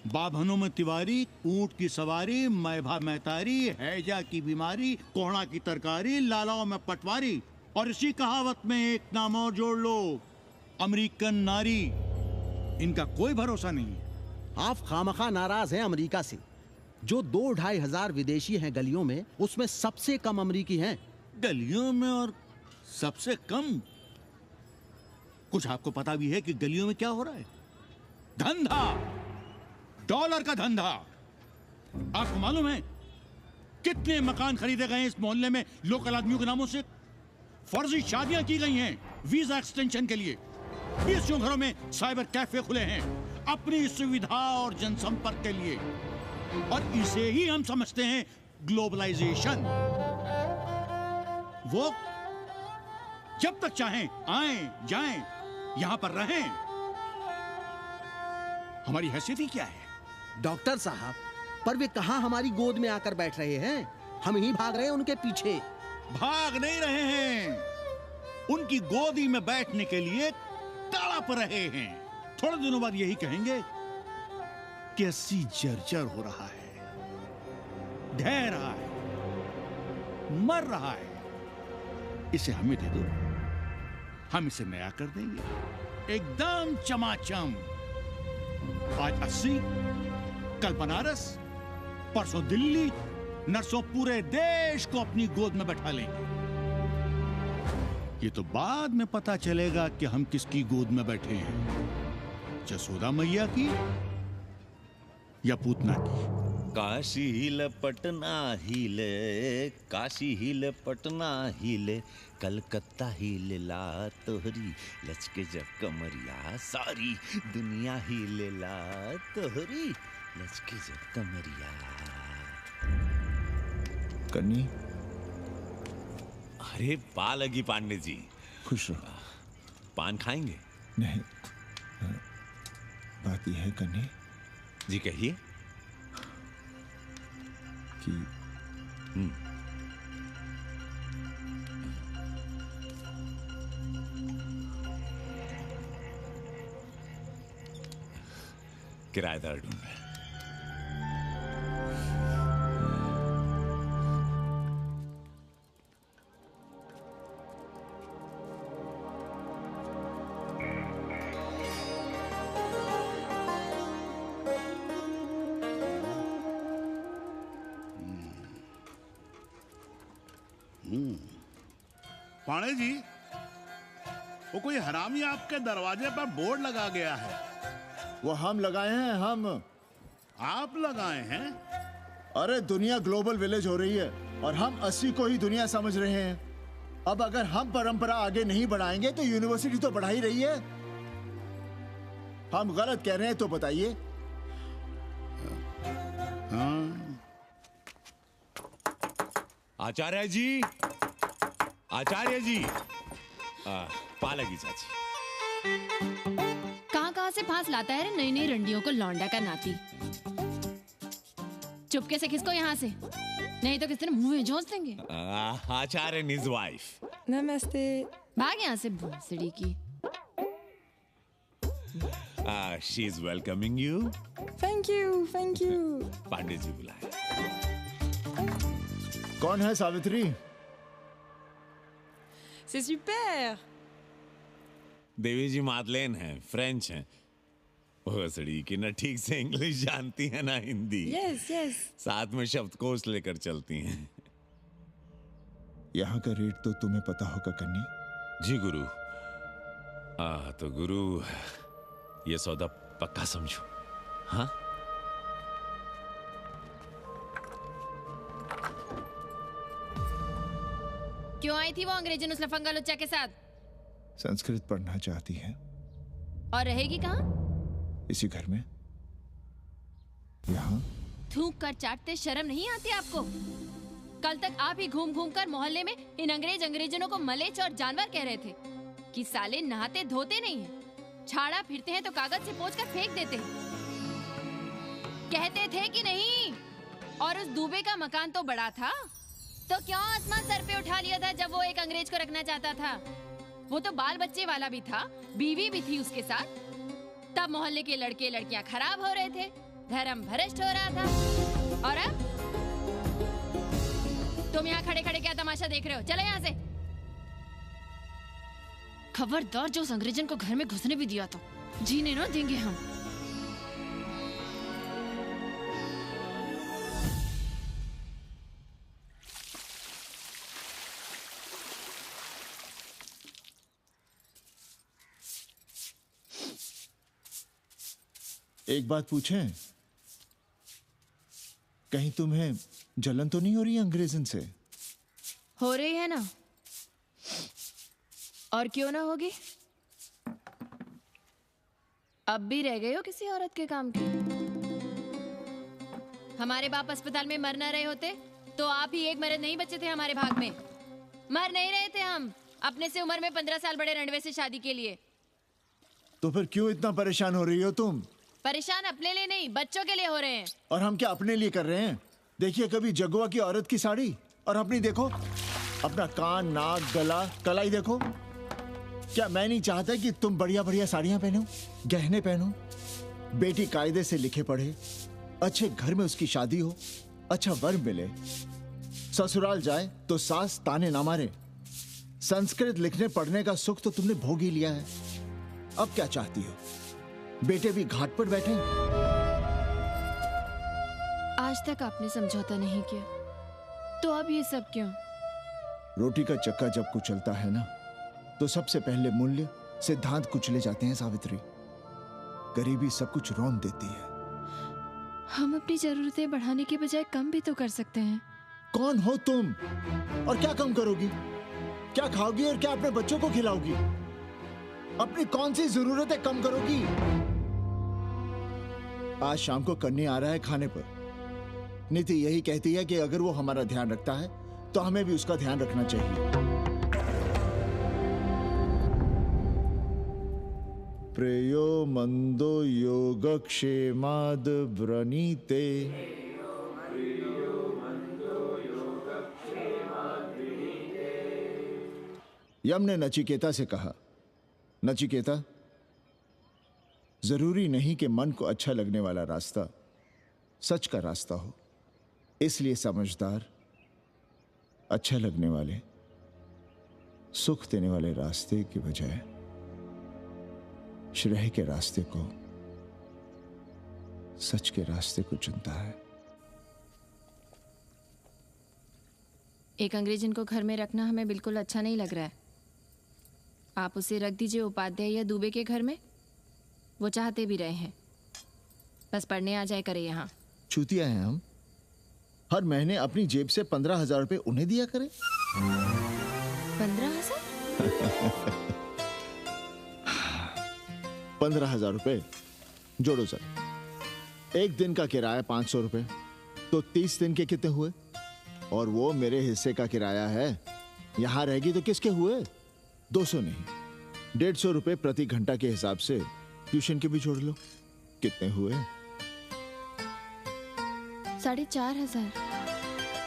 बाभनों में तिवारी, ऊंट की सवारी, मैभा मैतारी, हैजा की बीमारी, कोहड़ा की तरकारी, लालाओं में पटवारी, और इसी कहावत में एक नाम और जोड़ लो, अमेरिकन नारी। इनका कोई भरोसा नहीं। आप खामखा नाराज हैं अमेरिका से। जो 2-2.5 हजार विदेशी हैं गलियों में, उसमें सबसे कम अमेरिकी हैं। गलियों में और सबसे कम? कुछ आपको पता भी है कि गलियों में क्या हो रहा है? धंधा, डॉलर का धंधा। आपको मालूम है कितने मकान खरीदे गए इस मोहल्ले में लोकल आदमियों के नामों से? फर्जी शादियां की गई हैं वीजा एक्सटेंशन के लिए। 20 घरों में साइबर कैफे खुले हैं अपनी सुविधा और जनसंपर्क के लिए, और इसे ही हम समझते हैं ग्लोबलाइजेशन। वो जब तक चाहें आएं जाएं, यहां पर रहें। हमारी हैसियत ही क्या है? डॉक्टर साहब, पर वे कहां हमारी गोद में आकर बैठ रहे हैं? हम ही भाग रहे हैं उनके पीछे। भाग नहीं रहे हैं, उनकी गोदी में बैठने के लिए तड़प रहे हैं। थोड़े दिनों बाद यही कहेंगे कि 80 जर्जर हो रहा है, ढह रहा है, मर रहा है, इसे हमें दे दो, हम इसे नया कर देंगे एकदम चमाचम। आज 80, कल बनारस, परसों दिल्ली, नरसों पूरे देश को अपनी गोद में बैठा लेंगे। ये तो बाद में पता चलेगा कि हम किसकी गोद में बैठे हैं, जसोदा मैया की या पूतना की। काशी हिले पटना हिले, काशी हिले पटना हिले, कलकत्ता हिले ला तोहरी, लचके जब कमरिया सारी दुनिया हिले ला तोहरी, लचके जब कमरिया। कन्नी, अरे पा लगी पांडे जी। खुश रहो। पान खाएंगे? नहीं, बात यह है कन्नी जी, कहिए। कि किराएदार ढूंढ रहे हैं। पाणे जी, वो कोई हरामी आपके दरवाजे पर बोर्ड लगा गया है। वो हम लगाए हैं, हम। आप लगाए हैं? अरे दुनिया ग्लोबल विलेज हो रही है और हम 80 को ही दुनिया समझ रहे हैं। अब अगर हम परंपरा आगे नहीं बढ़ाएंगे तो यूनिवर्सिटी तो बढ़ा ही रही है। हम गलत कह रहे हैं तो बताइए। आचार्य जी, आचार्य जी, पालकी चाची। कहाँ से फांस लाता है रे नई नई रंडियों को, लौंडा का नाती। चुपके से खिसको यहाँ से, नहीं तो किस तरह मुंह में जोश देंगे। आचार्य and his wife. नमस्ते। भाग यहाँ से भोसड़ी की। She is welcoming you. Thank you, thank you. Pandey ji बुलाए। कौन है सावित्री? C'est super. देवी जी मादलेन हैं, फ्रेंच हैं। भोसड़ी की ना ठीक से इंग्लिश जानती है ना हिंदी। Yes, yes. साथ में शब्दकोश लेकर चलती हैं। यहाँ का रेट तो तुम्हें पता होगा कन्नी। जी गुरु। तो गुरु, ये सौदा पक्का समझो। हाँ? क्यों आई थी वो अंग्रेजन उस लफंगा लुच्चा के साथ? संस्कृत पढ़ना चाहती है। और रहेगी कहाँ? इसी घर में, यहाँ। थूक कर चाटते शर्म नहीं आती आपको? कल तक आप ही घूम घूम कर मोहल्ले में इन अंग्रेजनों को मलेच और जानवर कह रहे थे कि साले नहाते धोते नहीं हैं, छाड़ा फिरते हैं तो कागज से पोंछ कर फेंक देते हैं। कहते थे कि नहीं? और उस दूबे का मकान तो बड़ा था, तो क्यों आसमान सर पे उठा लिया था जब वो एक अंग्रेज को रखना चाहता था? वो तो बाल बच्चे वाला भी था, बीवी भी थी उसके साथ। तब मोहल्ले के लड़के लड़कियां खराब हो रहे थे, धर्म भ्रष्ट हो रहा था। और अब तुम यहाँ खड़े खड़े क्या तमाशा देख रहे हो? चलो यहाँ से। खबरदार, जो उस अंग्रेजन को घर में घुसने भी दिया तो जीने ना देंगे हम। एक बात पूछें, कहीं तुम्हें जलन तो नहीं हो रही अंग्रेजन से? हो रही है ना, और क्यों ना होगी? अब भी रह गए हो किसी औरत के काम की? हमारे बाप अस्पताल में मर ना रहे होते तो आप ही एक मर्द नहीं बचे थे हमारे भाग में। मर नहीं रहे थे हम अपने से उम्र में 15 साल बड़े रणवे से शादी के लिए। तो फिर क्यों इतना परेशान हो रही हो तुम? परेशान अपने लिए नहीं, बच्चों के लिए हो रहे हैं। और हम क्या अपने लिए कर रहे हैं? देखिए कभी जगुआ की औरत की साड़ी और अपनी देखो, अपना कान, नाक, गला, कलाई देखो। क्या मैं नहीं चाहता कि तुम बढ़िया बढ़िया साड़ियां पहनो, गहने पहनो, बेटी कायदे से लिखे पढ़े, अच्छे घर में उसकी शादी हो, अच्छा वर मिले, ससुराल जाए तो सास ताने ना मारे। संस्कृत लिखने पढ़ने का सुख तो तुमने भोग ही लिया है। अब क्या चाहती हो? बेटे भी घाट पर बैठे? आज तक आपने समझौता नहीं किया, तो अब ये सब क्यों? रोटी का चक्का जब कुचलता है ना, तो सबसे पहले मूल्य सिद्धांत कुचले जाते हैं सावित्री। गरीबी सब कुछ रौंद देती है। हम अपनी जरूरतें बढ़ाने के बजाय कम भी तो कर सकते हैं। कौन हो तुम और क्या कम करोगी? क्या खाओगी और क्या अपने बच्चों को खिलाओगी? अपनी कौन सी जरूरतें कम करोगी? आज शाम को कन्नी आ रहा है खाने पर। नीति यही कहती है कि अगर वो हमारा ध्यान रखता है तो हमें भी उसका ध्यान रखना चाहिए। प्रेयो मंदो योगक्षेमाद व्रणीते यम ने नचिकेता से कहा, नचिकेता, जरूरी नहीं कि मन को अच्छा लगने वाला रास्ता सच का रास्ता हो। इसलिए समझदार, अच्छा लगने वाले, सुख देने वाले रास्ते की बजाय श्रेय के रास्ते को, सच के रास्ते को चुनता है। एक अंग्रेजन को घर में रखना हमें बिल्कुल अच्छा नहीं लग रहा है। आप उसे रख दीजिए उपाध्याय या दुबे के घर में, वो चाहते भी रहे हैं, बस पढ़ने आ जाए करे यहाँ। चूतिया हैं हम, हर महीने अपनी जेब से 15,000 रुपए उन्हें दिया करें। 15,000? 15,000 रुपए जोड़ो सर। एक दिन का किराया 500 रुपए, तो 30 दिन के कितने हुए? और वो मेरे हिस्से का किराया है, यहां रहेगी तो किसके हुए? 200 नहीं, 150 रुपए प्रति घंटा के हिसाब से ट्यूशन के भी जोड़ लो, कितने हुए? 4,500।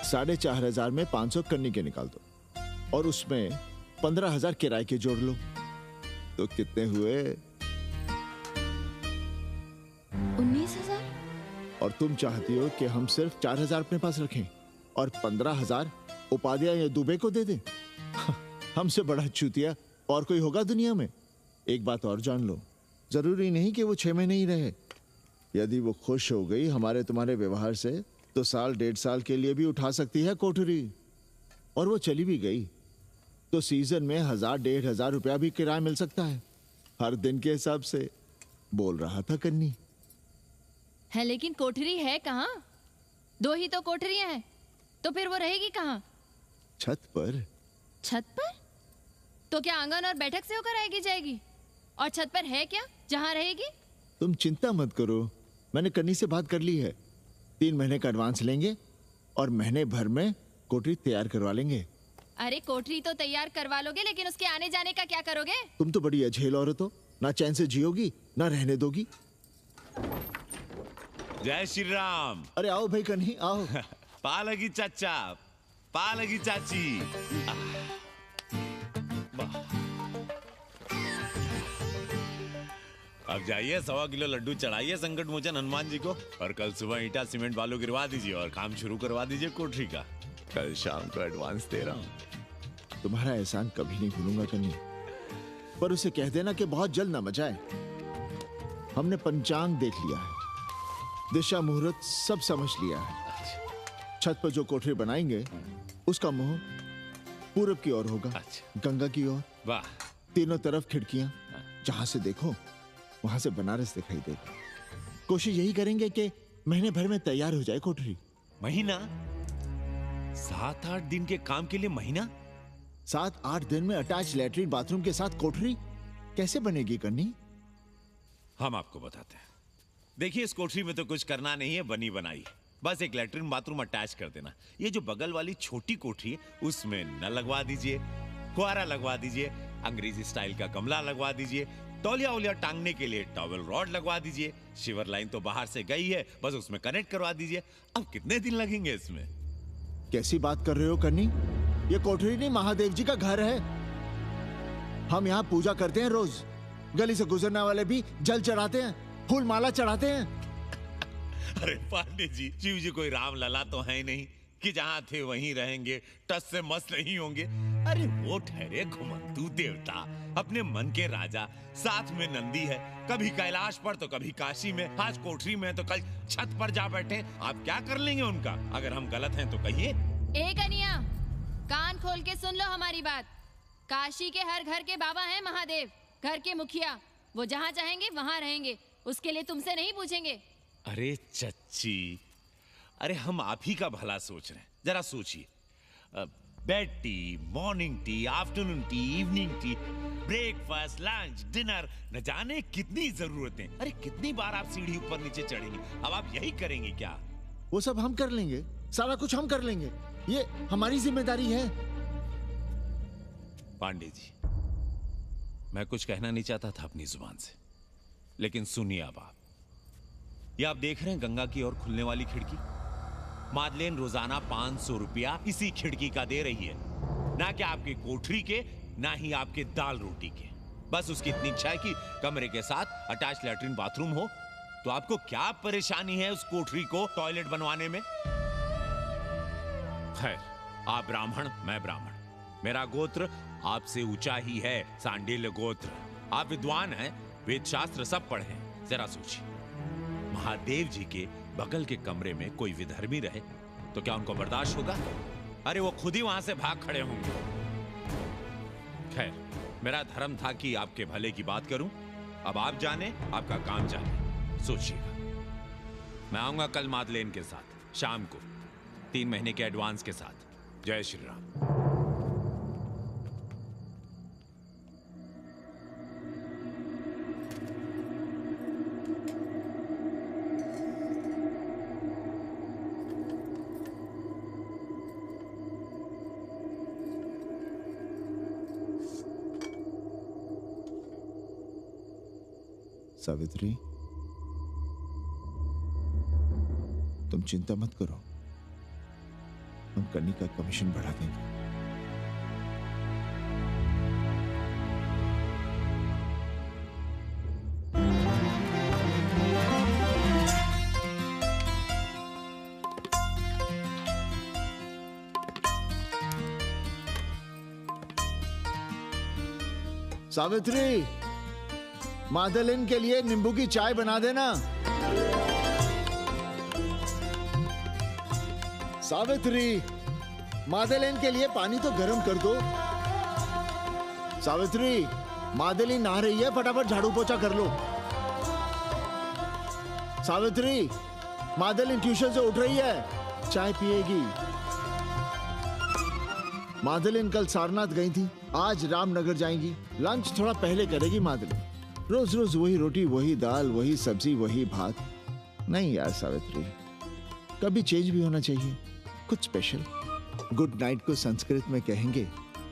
4,500 में 500 कन्नी के निकाल दो, और उसमें 15,000 किराए के जोड़ लो, तो कितने हुए? 19,000। और तुम चाहती हो कि हम सिर्फ 4,000 अपने पास रखें और 15,000 उपाध्याय या दुबे को दे दें? हमसे बड़ा चूतिया और कोई होगा दुनिया में? एक बात और जान लो, जरूरी नहीं कि वो 6 महीने ही रहे। यदि वो खुश हो गई हमारे तुम्हारे व्यवहार से, तो साल 1.5 साल के लिए भी उठा सकती है कोठरी। और वो चली भी गई तो सीजन में 1,000-1,500 रुपया भी किराया मिल सकता है, हर दिन के हिसाब से। बोल रहा था कन्नी। है लेकिन कोठरी है कहाँ? 2 ही तो कोठरियां हैं, तो फिर वो रहेगी कहाँ? छत पर। छत पर? तो क्या आंगन और बैठक से होकर आएगी जाएगी? और छत पर है क्या जहाँ रहेगी? तुम चिंता मत करो, मैंने कन्नी से बात कर ली है। 3 महीने का एडवांस लेंगे और महीने भर में कोठरी तैयार करवा लेंगे। अरे कोठरी तो तैयार करवा लोगे, लेकिन उसके आने जाने का क्या करोगे? तुम तो बड़ी अझेल औरत हो, ना चैन से जियोगी ना रहने दोगी। जय श्री राम। अरे आओ भाई कन्ही आओ। पालगी चाचा, पालगी चाची। अब जाइए 1.25 किलो लड्डू चढ़ाइए संकट मोचन हनुमान जी को, और कल सुबह ईटा सीमेंट बालू गिरवा दीजिए और काम शुरू करवा दीजिए कोठरी का। कल शाम को एडवांस दे रहा हूँ। तुम्हारा एहसान कभी नहीं भूलूंगा कन्नी, पर उसे कह देना कि बहुत जल्द ना मचाए। हमने पंचांग देख लिया है, दिशा मुहूर्त सब समझ लिया है। छत पर जो कोठरी बनाएंगे उसका मुंह पूरब की ओर होगा, गंगा की ओर। वाह। तीनों तरफ खिड़कियां, जहां से देखो वहां से बनारस दिखाई देगा। कोशिश यही करेंगे कि महीने भर में तैयार हो जाए कोठरी। महीना? 7-8 दिन के काम के लिए महीना? 7-8 दिन में अटैच लैट्रिन बाथरूम के साथ कोठरी कैसे बनेगी कन्नी? हम आपको बताते हैं। देखिए, इस कोठरी में तो कुछ करना नहीं है, बनी बनाई। बस एक लैट्रिन बाथरूम अटैच कर देना। ये जो बगल वाली छोटी कोठरी है उसमें नल लगवा दीजिए, फुहारा लगवा दीजिए, अंग्रेजी स्टाइल का गमला लगवा दीजिए, तौलिया उलिया टांगने के लिए टॉवल रॉड लगवा दीजिए। शिवर लाइन तो बाहर से गई है, बस उसमें कनेक्ट करवा दीजिए। अब कितने दिन लगेंगे इसमें? कैसी बात कर रहे हो कन्नी? ये कोठरी नहीं, महादेव जी का घर है। हम यहाँ पूजा करते हैं रोज। गली से गुजरने वाले भी जल चढ़ाते हैं, फूल माला चढ़ाते हैं। अरे पांडे जी, शिव जी कोई राम लला तो है नहीं कि जहां थे वहीं रहेंगे, टस से मस्त नहीं होंगे। अरे वो ठहरे घुमंतू देवता, अपने मन के राजा, साथ में नंदी है, कभी कैलाश पर तो कभी काशी में, आज कोठरी में तो कल छत पर जा बैठे। आप क्या कर लेंगे उनका? अगर हम गलत हैं तो कहिए। ए कन्या, कान खोल के सुन लो हमारी बात। काशी के हर घर के बाबा हैं महादेव, घर के मुखिया। वो जहाँ चाहेंगे वहाँ रहेंगे, उसके लिए तुमसे नहीं पूछेंगे। अरे चच्ची, अरे हम आप ही का भला सोच रहे हैं, जरा सोचिए। Bed tea, morning tea, afternoon T, evening tea, breakfast, lunch, dinner, न जाने कितनी जरूरतें। अरे कितनी बार आप सीढ़ी ऊपर नीचे चढ़ेंगे? अब आप यही करेंगे क्या? वो सब हम कर लेंगे, सारा कुछ हम कर लेंगे, ये हमारी जिम्मेदारी है। पांडे जी, मैं कुछ कहना नहीं चाहता था अपनी जुबान से, लेकिन सुनिए अब आप। ये आप देख रहे हैं गंगा की ओर खुलने वाली खिड़की? मादलेन रोजाना 500 रुपया इसी खिड़की का दे रही है, ना कि आपकी कोठरी के, ना ही आपके दाल रोटी के। बस उसकी इतनी इच्छा है कि कमरे के साथ अटैच लैट्रिन बाथरूम हो। तो आपको क्या परेशानी है उस कोठरी को टॉयलेट बनवाने में? खैर, आप ब्राह्मण, मैं ब्राह्मण, मेरा गोत्र आपसे ऊंचा ही है, सांडिल्य गोत्र। आप विद्वान हैं, वेद शास्त्र सब पढ़े हैं। जरा सोचिए, महादेव जी के बगल के कमरे में कोई विधर्मी रहे तो क्या उनको बर्दाश्त होगा? अरे वो खुद ही वहां से भाग खड़े होंगे। खैर, मेरा धर्म था कि आपके भले की बात करूं। अब आप जाने, आपका काम जाने। सोचिएगा, मैं आऊंगा कल मादलेन के साथ शाम को, 3 महीने के एडवांस के साथ। जय श्री राम। सावित्री, तुम चिंता मत करो, हम कन्नी का कमीशन बढ़ा देंगे। सावित्री, मादलिन के लिए नींबू की चाय बना देना। सावित्री, मादलिन के लिए पानी तो गर्म कर दो। सावित्री, मादलिन नहा रही है, फटाफट झाड़ू पोछा कर लो। सावित्री, मादलिन ट्यूशन से उठ रही है, चाय पिएगी। मादलिन कल सारनाथ गई थी, आज रामनगर जाएंगी। लंच थोड़ा पहले करेगी मादलिन। रोज रोज वही रोटी, वही दाल, वही सब्जी, वही भात। नहीं यार सावित्री, कभी चेंज भी होना चाहिए, कुछ स्पेशल। गुड नाइट को संस्कृत में कहेंगे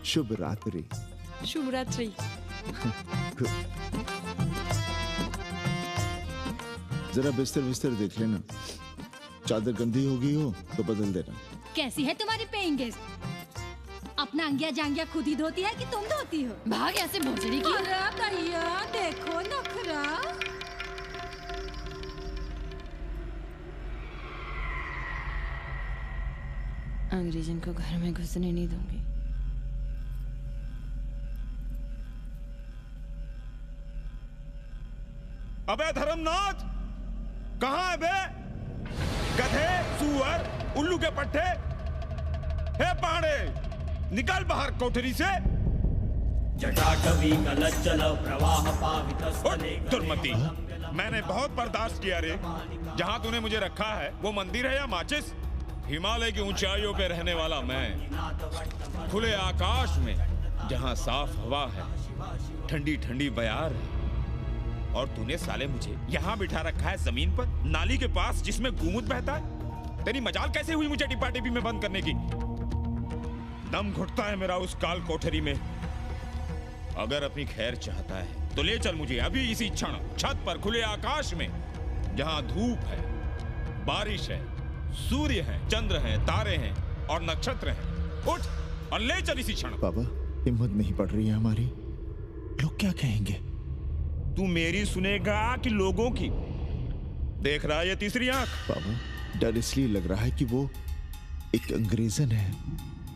शुभ रात्रि। शुभ रात्रि। जरा बिस्तर बिस्तर देख लेना, चादर गंदी हो गई हो तो बदल देना। कैसी है तुम्हारी पेइंग गेस्ट? अपना अंगिया जांगिया खुद ही धोती है कि तुम धोती हो? भाग ऐसे भोजड़ी की। अरे भैया देखो नखरा। अंग्रेजन को घर में घुसने नहीं दूंगी। अबे धर्मनाथ, कहाँ है बे? गधे, सुअर, उल्लू के पट्टे। हे पांडे, निकल बाहर कोठरी से। जटाटवी कलज्जल प्रवाह पावितस्थले। दुर्मति, मैंने बहुत बर्दाश्त किया रे। जहाँ तूने मुझे रखा है वो मंदिर है या माचिस? हिमालय की ऊंचाइयों पे रहने वाला मैं, खुले आकाश में जहाँ साफ हवा है, ठंडी ठंडी बयार है, और तूने साले मुझे यहाँ बिठा रखा है जमीन पर, नाली के पास जिसमें गोमूत्र बहता है। तेरी मजाल कैसे हुई मुझे टिपा टिपी में बंद करने की? दम घुटता है मेरा उस काल कोठरी में। अगर अपनी खैर चाहता है तो ले चल मुझे अभी इसी क्षण छत पर, खुले आकाश में, जहां धूप है, बारिश है, सूर्य है, चंद्र है, तारे हैं और नक्षत्र हैं। उठ और ले चल इसी क्षण। बाबा, हिम्मत नहीं पड़ रही है हमारी, लोग क्या कहेंगे? तू मेरी सुनेगा कि लोगों की? देख रहा है ये तीसरी आंख? बाबा, डर इसलिए लग रहा है कि वो एक अंग्रेजन है।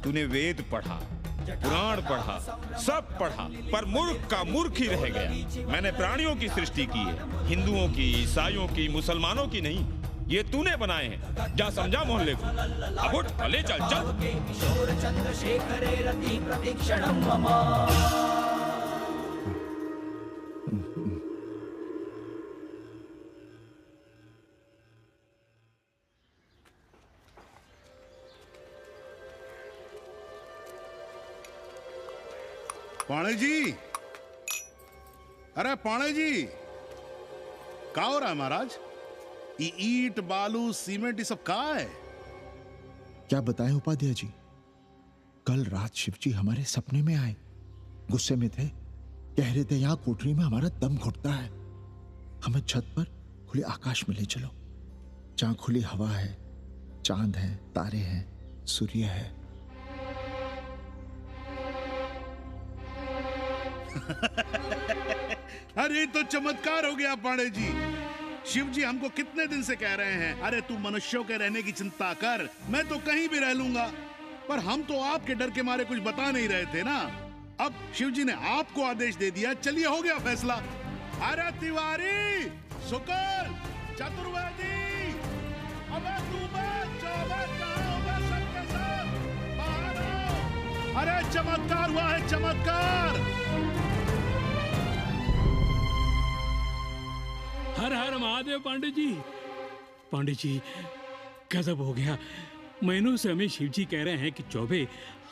तूने वेद पढ़ा, पुराण पढ़ा, सब पढ़ा, पर मूर्ख का मूर्ख ही रह गया। मैंने प्राणियों की सृष्टि की है, हिंदुओं की, ईसाइयों की, मुसलमानों की नहीं। ये तूने बनाए हैं। जा समझा मोहल्ले को। अब उठ, ले चल चल। पाणे जी, अरे पाणे जी, क्या हो रहा है महाराज? ये ईंट, बालू, सीमेंट, ये सब कहाँ है? क्या बताएं उपाध्याय जी, कल रात शिवजी हमारे सपने में आए, गुस्से में थे, कह रहे थे यहाँ कोठरी में हमारा दम घुटता है, हमें छत पर खुले आकाश में ले चलो, जहां खुली हवा है, चांद है, तारे हैं, सूर्य है। अरे तो चमत्कार हो गया पांडे जी। शिव जी हमको कितने दिन से कह रहे हैं, अरे तू मनुष्यों के रहने की चिंता कर, मैं तो कहीं भी रह लूंगा। पर हम तो आपके डर के मारे कुछ बता नहीं रहे थे ना। अब शिव जी ने आपको आदेश दे दिया, चलिए हो गया फैसला। अरे तिवारी, शुक्र, चतुर्वेदी, अबे तू सबके साथ बाहर आओ। अरे चमत्कार हुआ है, चमत्कार। हर हर महादेव पांडे जी। पांडे जी गजब हो गया। महीनों से हमें शिव जी कह रहे हैं कि चौबे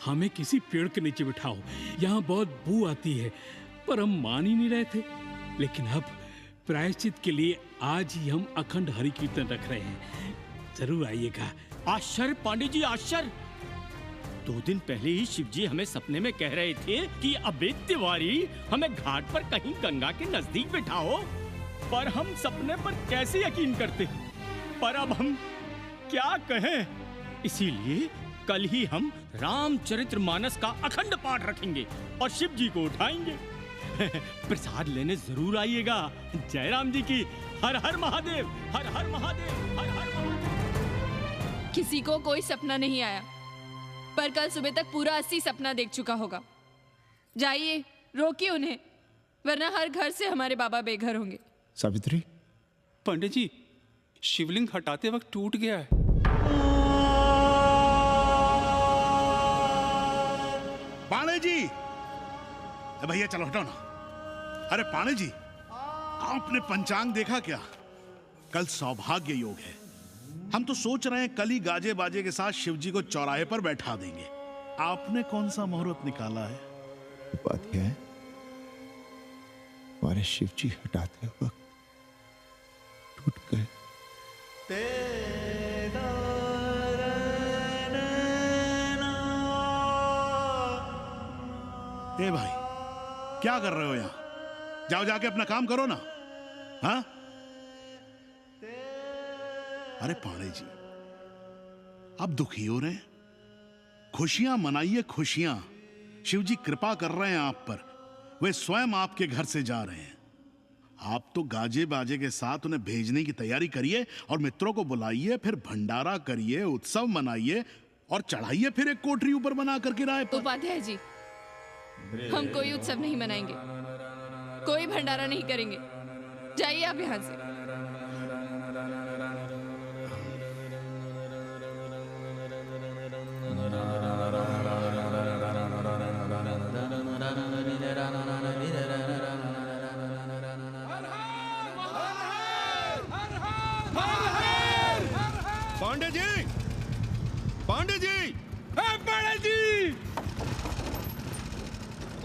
हमें किसी पेड़ के नीचे बिठाओ, यहाँ बहुत बू आती है, पर हम मान ही नहीं रहे थे। लेकिन अब प्रायश्चित के लिए आज ही हम अखंड हरि कीर्तन रख रहे हैं, जरूर आइएगा। आश्चर्य पांडे जी, आश्चर्य। 2 दिन पहले ही शिव जी हमें सपने में कह रहे थे कि अबे तिवारी हमें घाट पर कहीं गंगा के नजदीक बिठाओ, पर हम सपने पर कैसे यकीन करते। पर अब हम क्या कहें, इसीलिए कल ही हम रामचरितमानस का अखंड पाठ रखेंगे और शिव जी को उठाएंगे। प्रसाद लेने जरूर आइएगा। जय राम जी की। हर हर महादेव, हर हर महादेव, हर हर महादेव। किसी को कोई सपना नहीं आया, पर कल सुबह तक पूरा 80 सपना देख चुका होगा। जाइए रोकिए उन्हें, वरना हर घर से हमारे बाबा बेघर होंगे। सावित्री, पंडित जी शिवलिंग हटाते वक्त टूट गया है। पाणे जी, भैया चलो हटाओ ना। अरे पाणे जी, आपने पंचांग देखा क्या? कल सौभाग्य योग है। हम तो सोच रहे हैं कल ही गाजे बाजे के साथ शिव जी को चौराहे पर बैठा देंगे। आपने कौन सा मुहूर्त निकाला है? बात यह है, हमारे शिव जी हटाते वक्त टूट गए। ए भाई, क्या कर रहे हो यहाँ? जाओ जाके अपना काम करो ना। हाँ? अरे पाणे जी, आप दुखी हो रहे हैं? खुशियां मनाइए, खुशियां। शिव जी कृपा कर रहे हैं आप पर, वे स्वयं आपके घर से जा रहे हैं। आप तो गाजे बाजे के साथ उन्हें भेजने की तैयारी करिए और मित्रों को बुलाइए, फिर भंडारा करिए, उत्सव मनाइए और चढ़ाइए फिर एक कोठरी ऊपर बना करके राय पर। उपाध्याय जी, हम कोई उत्सव नहीं मनाएंगे, कोई भंडारा नहीं करेंगे। जाइए आप यहाँ से। पांडे जी, पांडे जी, पांडे जी,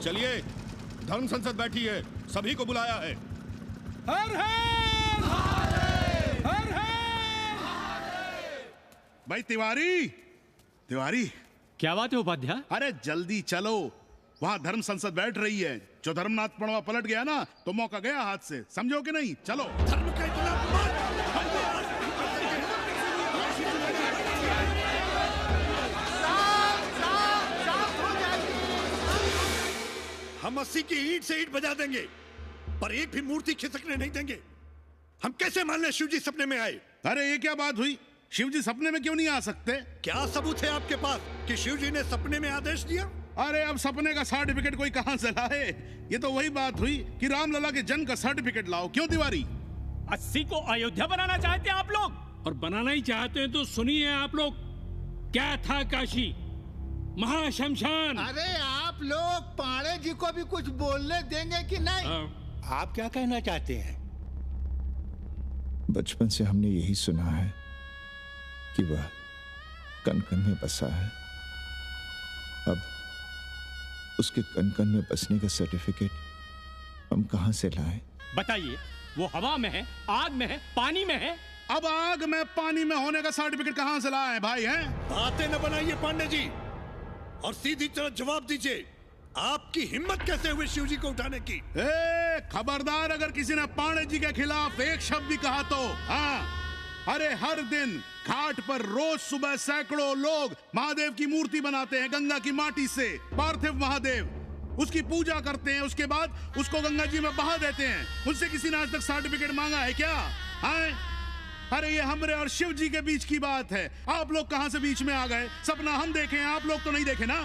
चलिए, धर्म संसद बैठी है, सभी को बुलाया है। हर हर हर हर। भाई तिवारी, तिवारी, क्या बात है उपाध्याय? अरे जल्दी चलो, वहां धर्म संसद बैठ रही है। जो धर्मनाथ पड़वा पलट गया ना, तो मौका गया हाथ से, समझो कि नहीं? चलो। धर्म का हम 80 की ईंट से ईंट बजा देंगे, पर एक भी मूर्ति खिसकने नहीं देंगे। हम कैसे मान लें शिव जी सपने में आए? अरे ये क्या बात हुई? शिव जी सपने में क्यों नहीं आ सकते? क्या सबूत है आपके पास कि शिव जी ने सपने में आदेश दिया? अरे अब सपने का सर्टिफिकेट कोई कहां से लाए? ये तो वही बात हुई कि रामलला के जन्म का सर्टिफिकेट लाओ। क्यों तिवारी? 80 को अयोध्या बनाना चाहते हैं आप लोग? और बनाना ही चाहते हैं तो सुनिए आप लोग, क्या था काशी महाशमशान। अरे आप लोग पाणे जी को भी कुछ बोलने देंगे कि नहीं? आप क्या कहना चाहते हैं? बचपन से हमने यही सुना है कि वह कन कन में बसा है। अब उसके कन कन में बसने का सर्टिफिकेट हम कहां से लाएं? बताइए, वो हवा में है, आग में है, पानी में है? अब आग में पानी में होने का सर्टिफिकेट कहां से लाए भाई? हैं? बातें न बनाइए पांडे जी, और सीधी तरह जवाब दीजिए, आपकी हिम्मत कैसे हुई शिव जी को उठाने की? खबरदार अगर किसी ने पांडे जी के खिलाफ एक शब्द भी कहा तो। हाँ, अरे हर दिन घाट पर रोज सुबह सैकड़ों लोग महादेव की मूर्ति बनाते हैं गंगा की माटी से, पार्थिव महादेव। उसकी पूजा करते हैं, उसके बाद उसको गंगा जी में बहा देते हैं। उनसे किसी ने आज तक सर्टिफिकेट मांगा है क्या? हाँ? अरे ये हमरे और शिव जी के बीच की बात है। आप लोग कहां से बीच में आ गए? सपना हम देखे हैं, आप लोग तो नहीं देखे ना।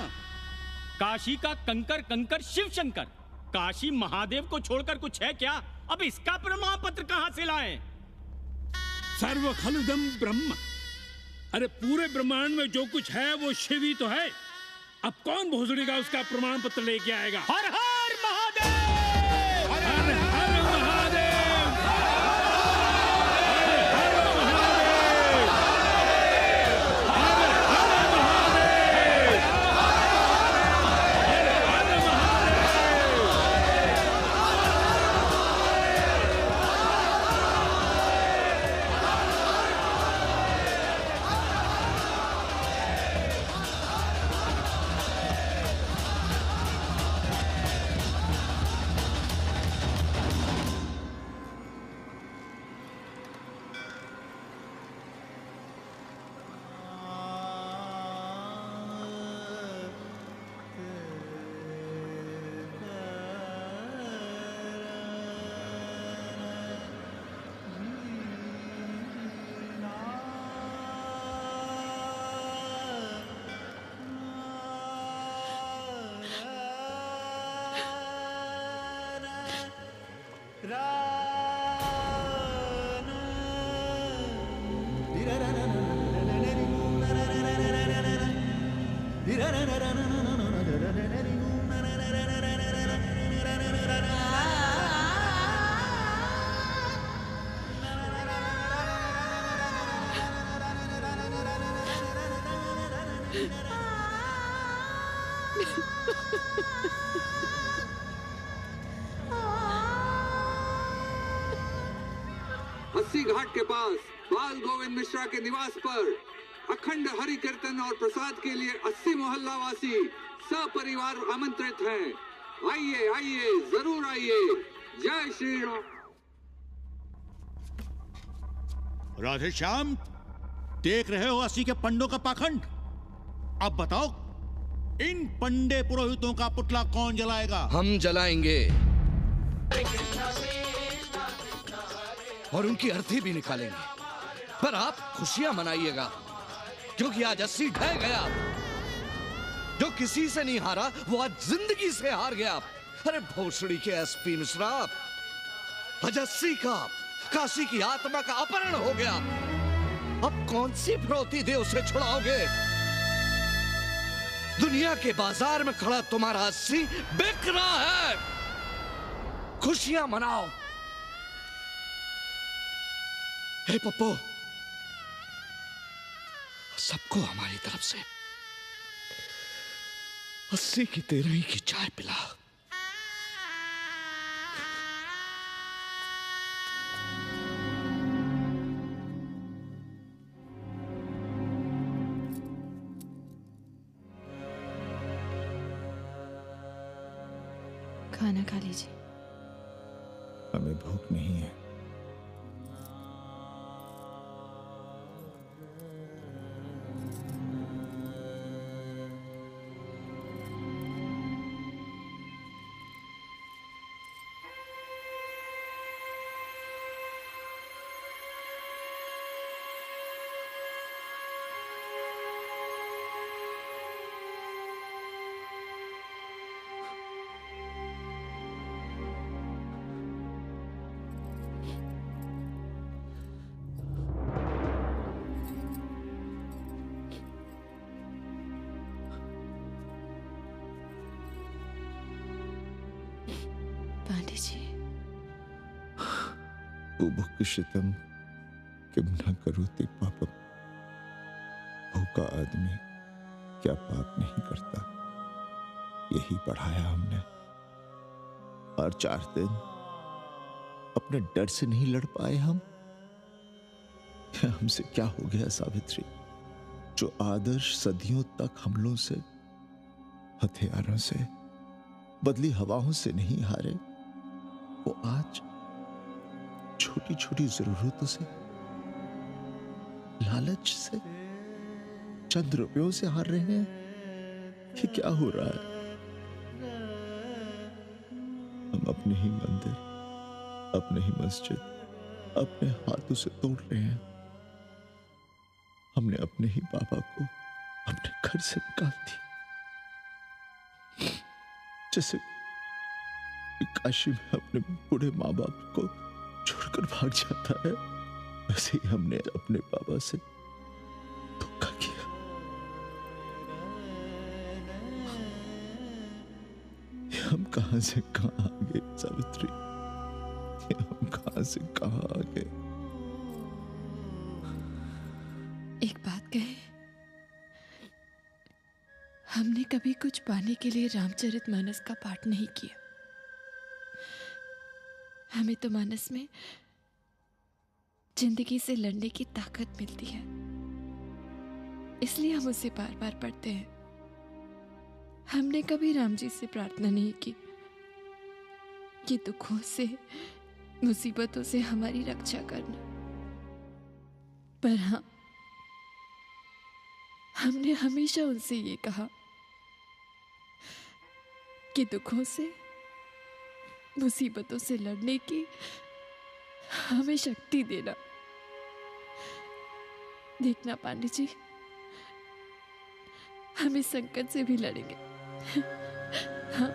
काशी का कंकर कंकर शिव शंकर, काशी महादेव को छोड़कर कुछ है क्या? अब इसका प्रमाण पत्र कहां से लाएं? सर्व खलुदम ब्रह्म, अरे पूरे ब्रह्मांड में जो कुछ है वो शिव ही तो है। अब कौन भोसड़ी का उसका प्रमाण पत्र लेके आएगा? हर हर महादेव, हर हर महादेव, अस्सी घाट के पास बाल गोविंद मिश्रा के निवास पर अखंड हरि कीर्तन और प्रसाद के लिए 80 मोहल्ला वासी सपरिवार आमंत्रित हैं। आइए आइए, जरूर आइए। जय श्री राम। राधे श्याम, देख रहे हो 80 के पंडों का पाखंड? अब बताओ, इन पंडे पुरोहितों का पुतला कौन जलाएगा? हम जलाएंगे और उनकी अर्थी भी निकालेंगे। पर आप खुशियां मनाइएगा, क्योंकि आज 80 ढह गया। जो किसी से नहीं हारा वो आज जिंदगी से हार गया। अरे भोसड़ी के एसपी मिश्रा, आज 80 का काशी की आत्मा का अपहरण हो गया। अब कौन सी फिरौती दे उसे छुड़ाओगे? दुनिया के बाजार में खड़ा तुम्हारा 80 बिक रहा है। खुशियां मनाओ। हे पप्पू, सबको हमारी तरफ से 80 की 13 की चाय पिला। खाना खा लीजिए। हमें भूख नहीं है। पांडे जी, बुभुक्षितम किम न करोति पापम। भूखा आदमी क्या पाप नहीं करता, यही पढ़ाया हमने। और 4 दिन अपने डर से नहीं लड़ पाए हम। हमसे क्या हो गया सावित्री? जो आदर्श सदियों तक हमलों से, हथियारों से, बदली हवाओं से नहीं हारे, वो आज छोटी छोटी जरूरतों से, लालच से, चंद रुपयों से हार रहे हैं। ये क्या हो रहा है? अपने ही मंदिर, अपने ही मस्जिद अपने हाथों से तोड़ रहे हैं। हमने अपने ही बाबा को अपने घर से निकाल दिया। जैसे काशी में अपने बूढ़े माँ बाप को छोड़कर भाग जाता है, वैसे ही हमने अपने बाबा से धोखा किया। ये हम कहां से कहां आ गए सावित्री, ये हम कहां से कहां आ गए। एक बात कहे, हमने कभी कुछ पाने के लिए रामचरितमानस का पाठ नहीं किया। हमें तो मानस में जिंदगी से लड़ने की ताकत मिलती है, इसलिए हम उसे बार बार पढ़ते हैं। हमने कभी राम जी से प्रार्थना नहीं की कि दुखों से, मुसीबतों से हमारी रक्षा करना, पर हाँ, हमने हमेशा उनसे ये कहा कि दुखों से, मुसीबतों से लड़ने की हमें शक्ति देना। देखना पांडे जी, हम इस संकट से भी लड़ेंगे। हाँ।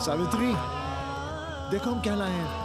सावित्री, देखो हम क्या लाए हैं।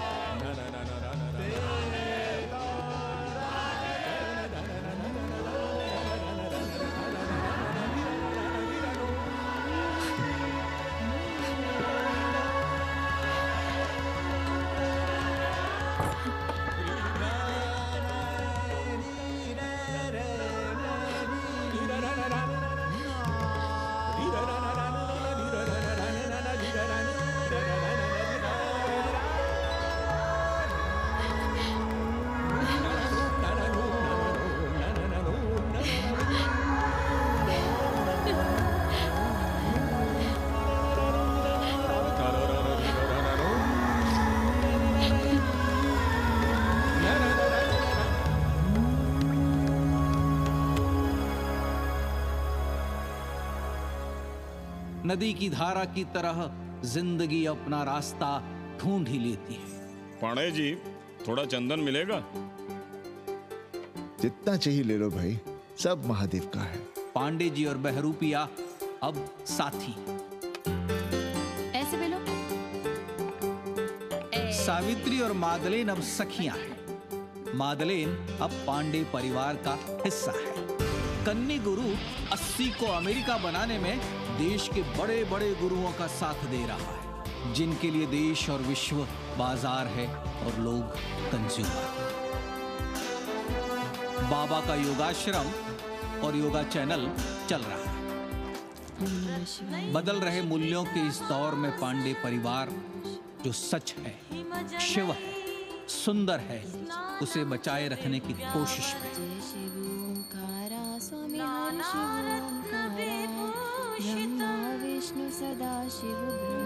नदी की धारा की तरह जिंदगी अपना रास्ता ढूंढ ही लेती है। पांडे जी, थोड़ा चंदन मिलेगा? जितना चाहिए ले लो भाई, सब महादेव का है। पांडे जी और बहरूपिया अब साथी। ऐसे बोलो। सावित्री और मादलेन अब सखियां हैं। मादलेन अब पांडे परिवार का हिस्सा है। कन्नी गुरु 80 को अमेरिका बनाने में देश के बड़े बड़े गुरुओं का साथ दे रहा है, जिनके लिए देश और विश्व बाजार है और लोग कंज्यूमर। बाबा का योगाश्रम और योगा चैनल चल रहा है। बदल रहे मूल्यों के इस दौर में पांडे परिवार जो सच है, शिव है, सुंदर है, उसे बचाए रखने की कोशिश में। ब्रह्मा विष्णु सदा शिव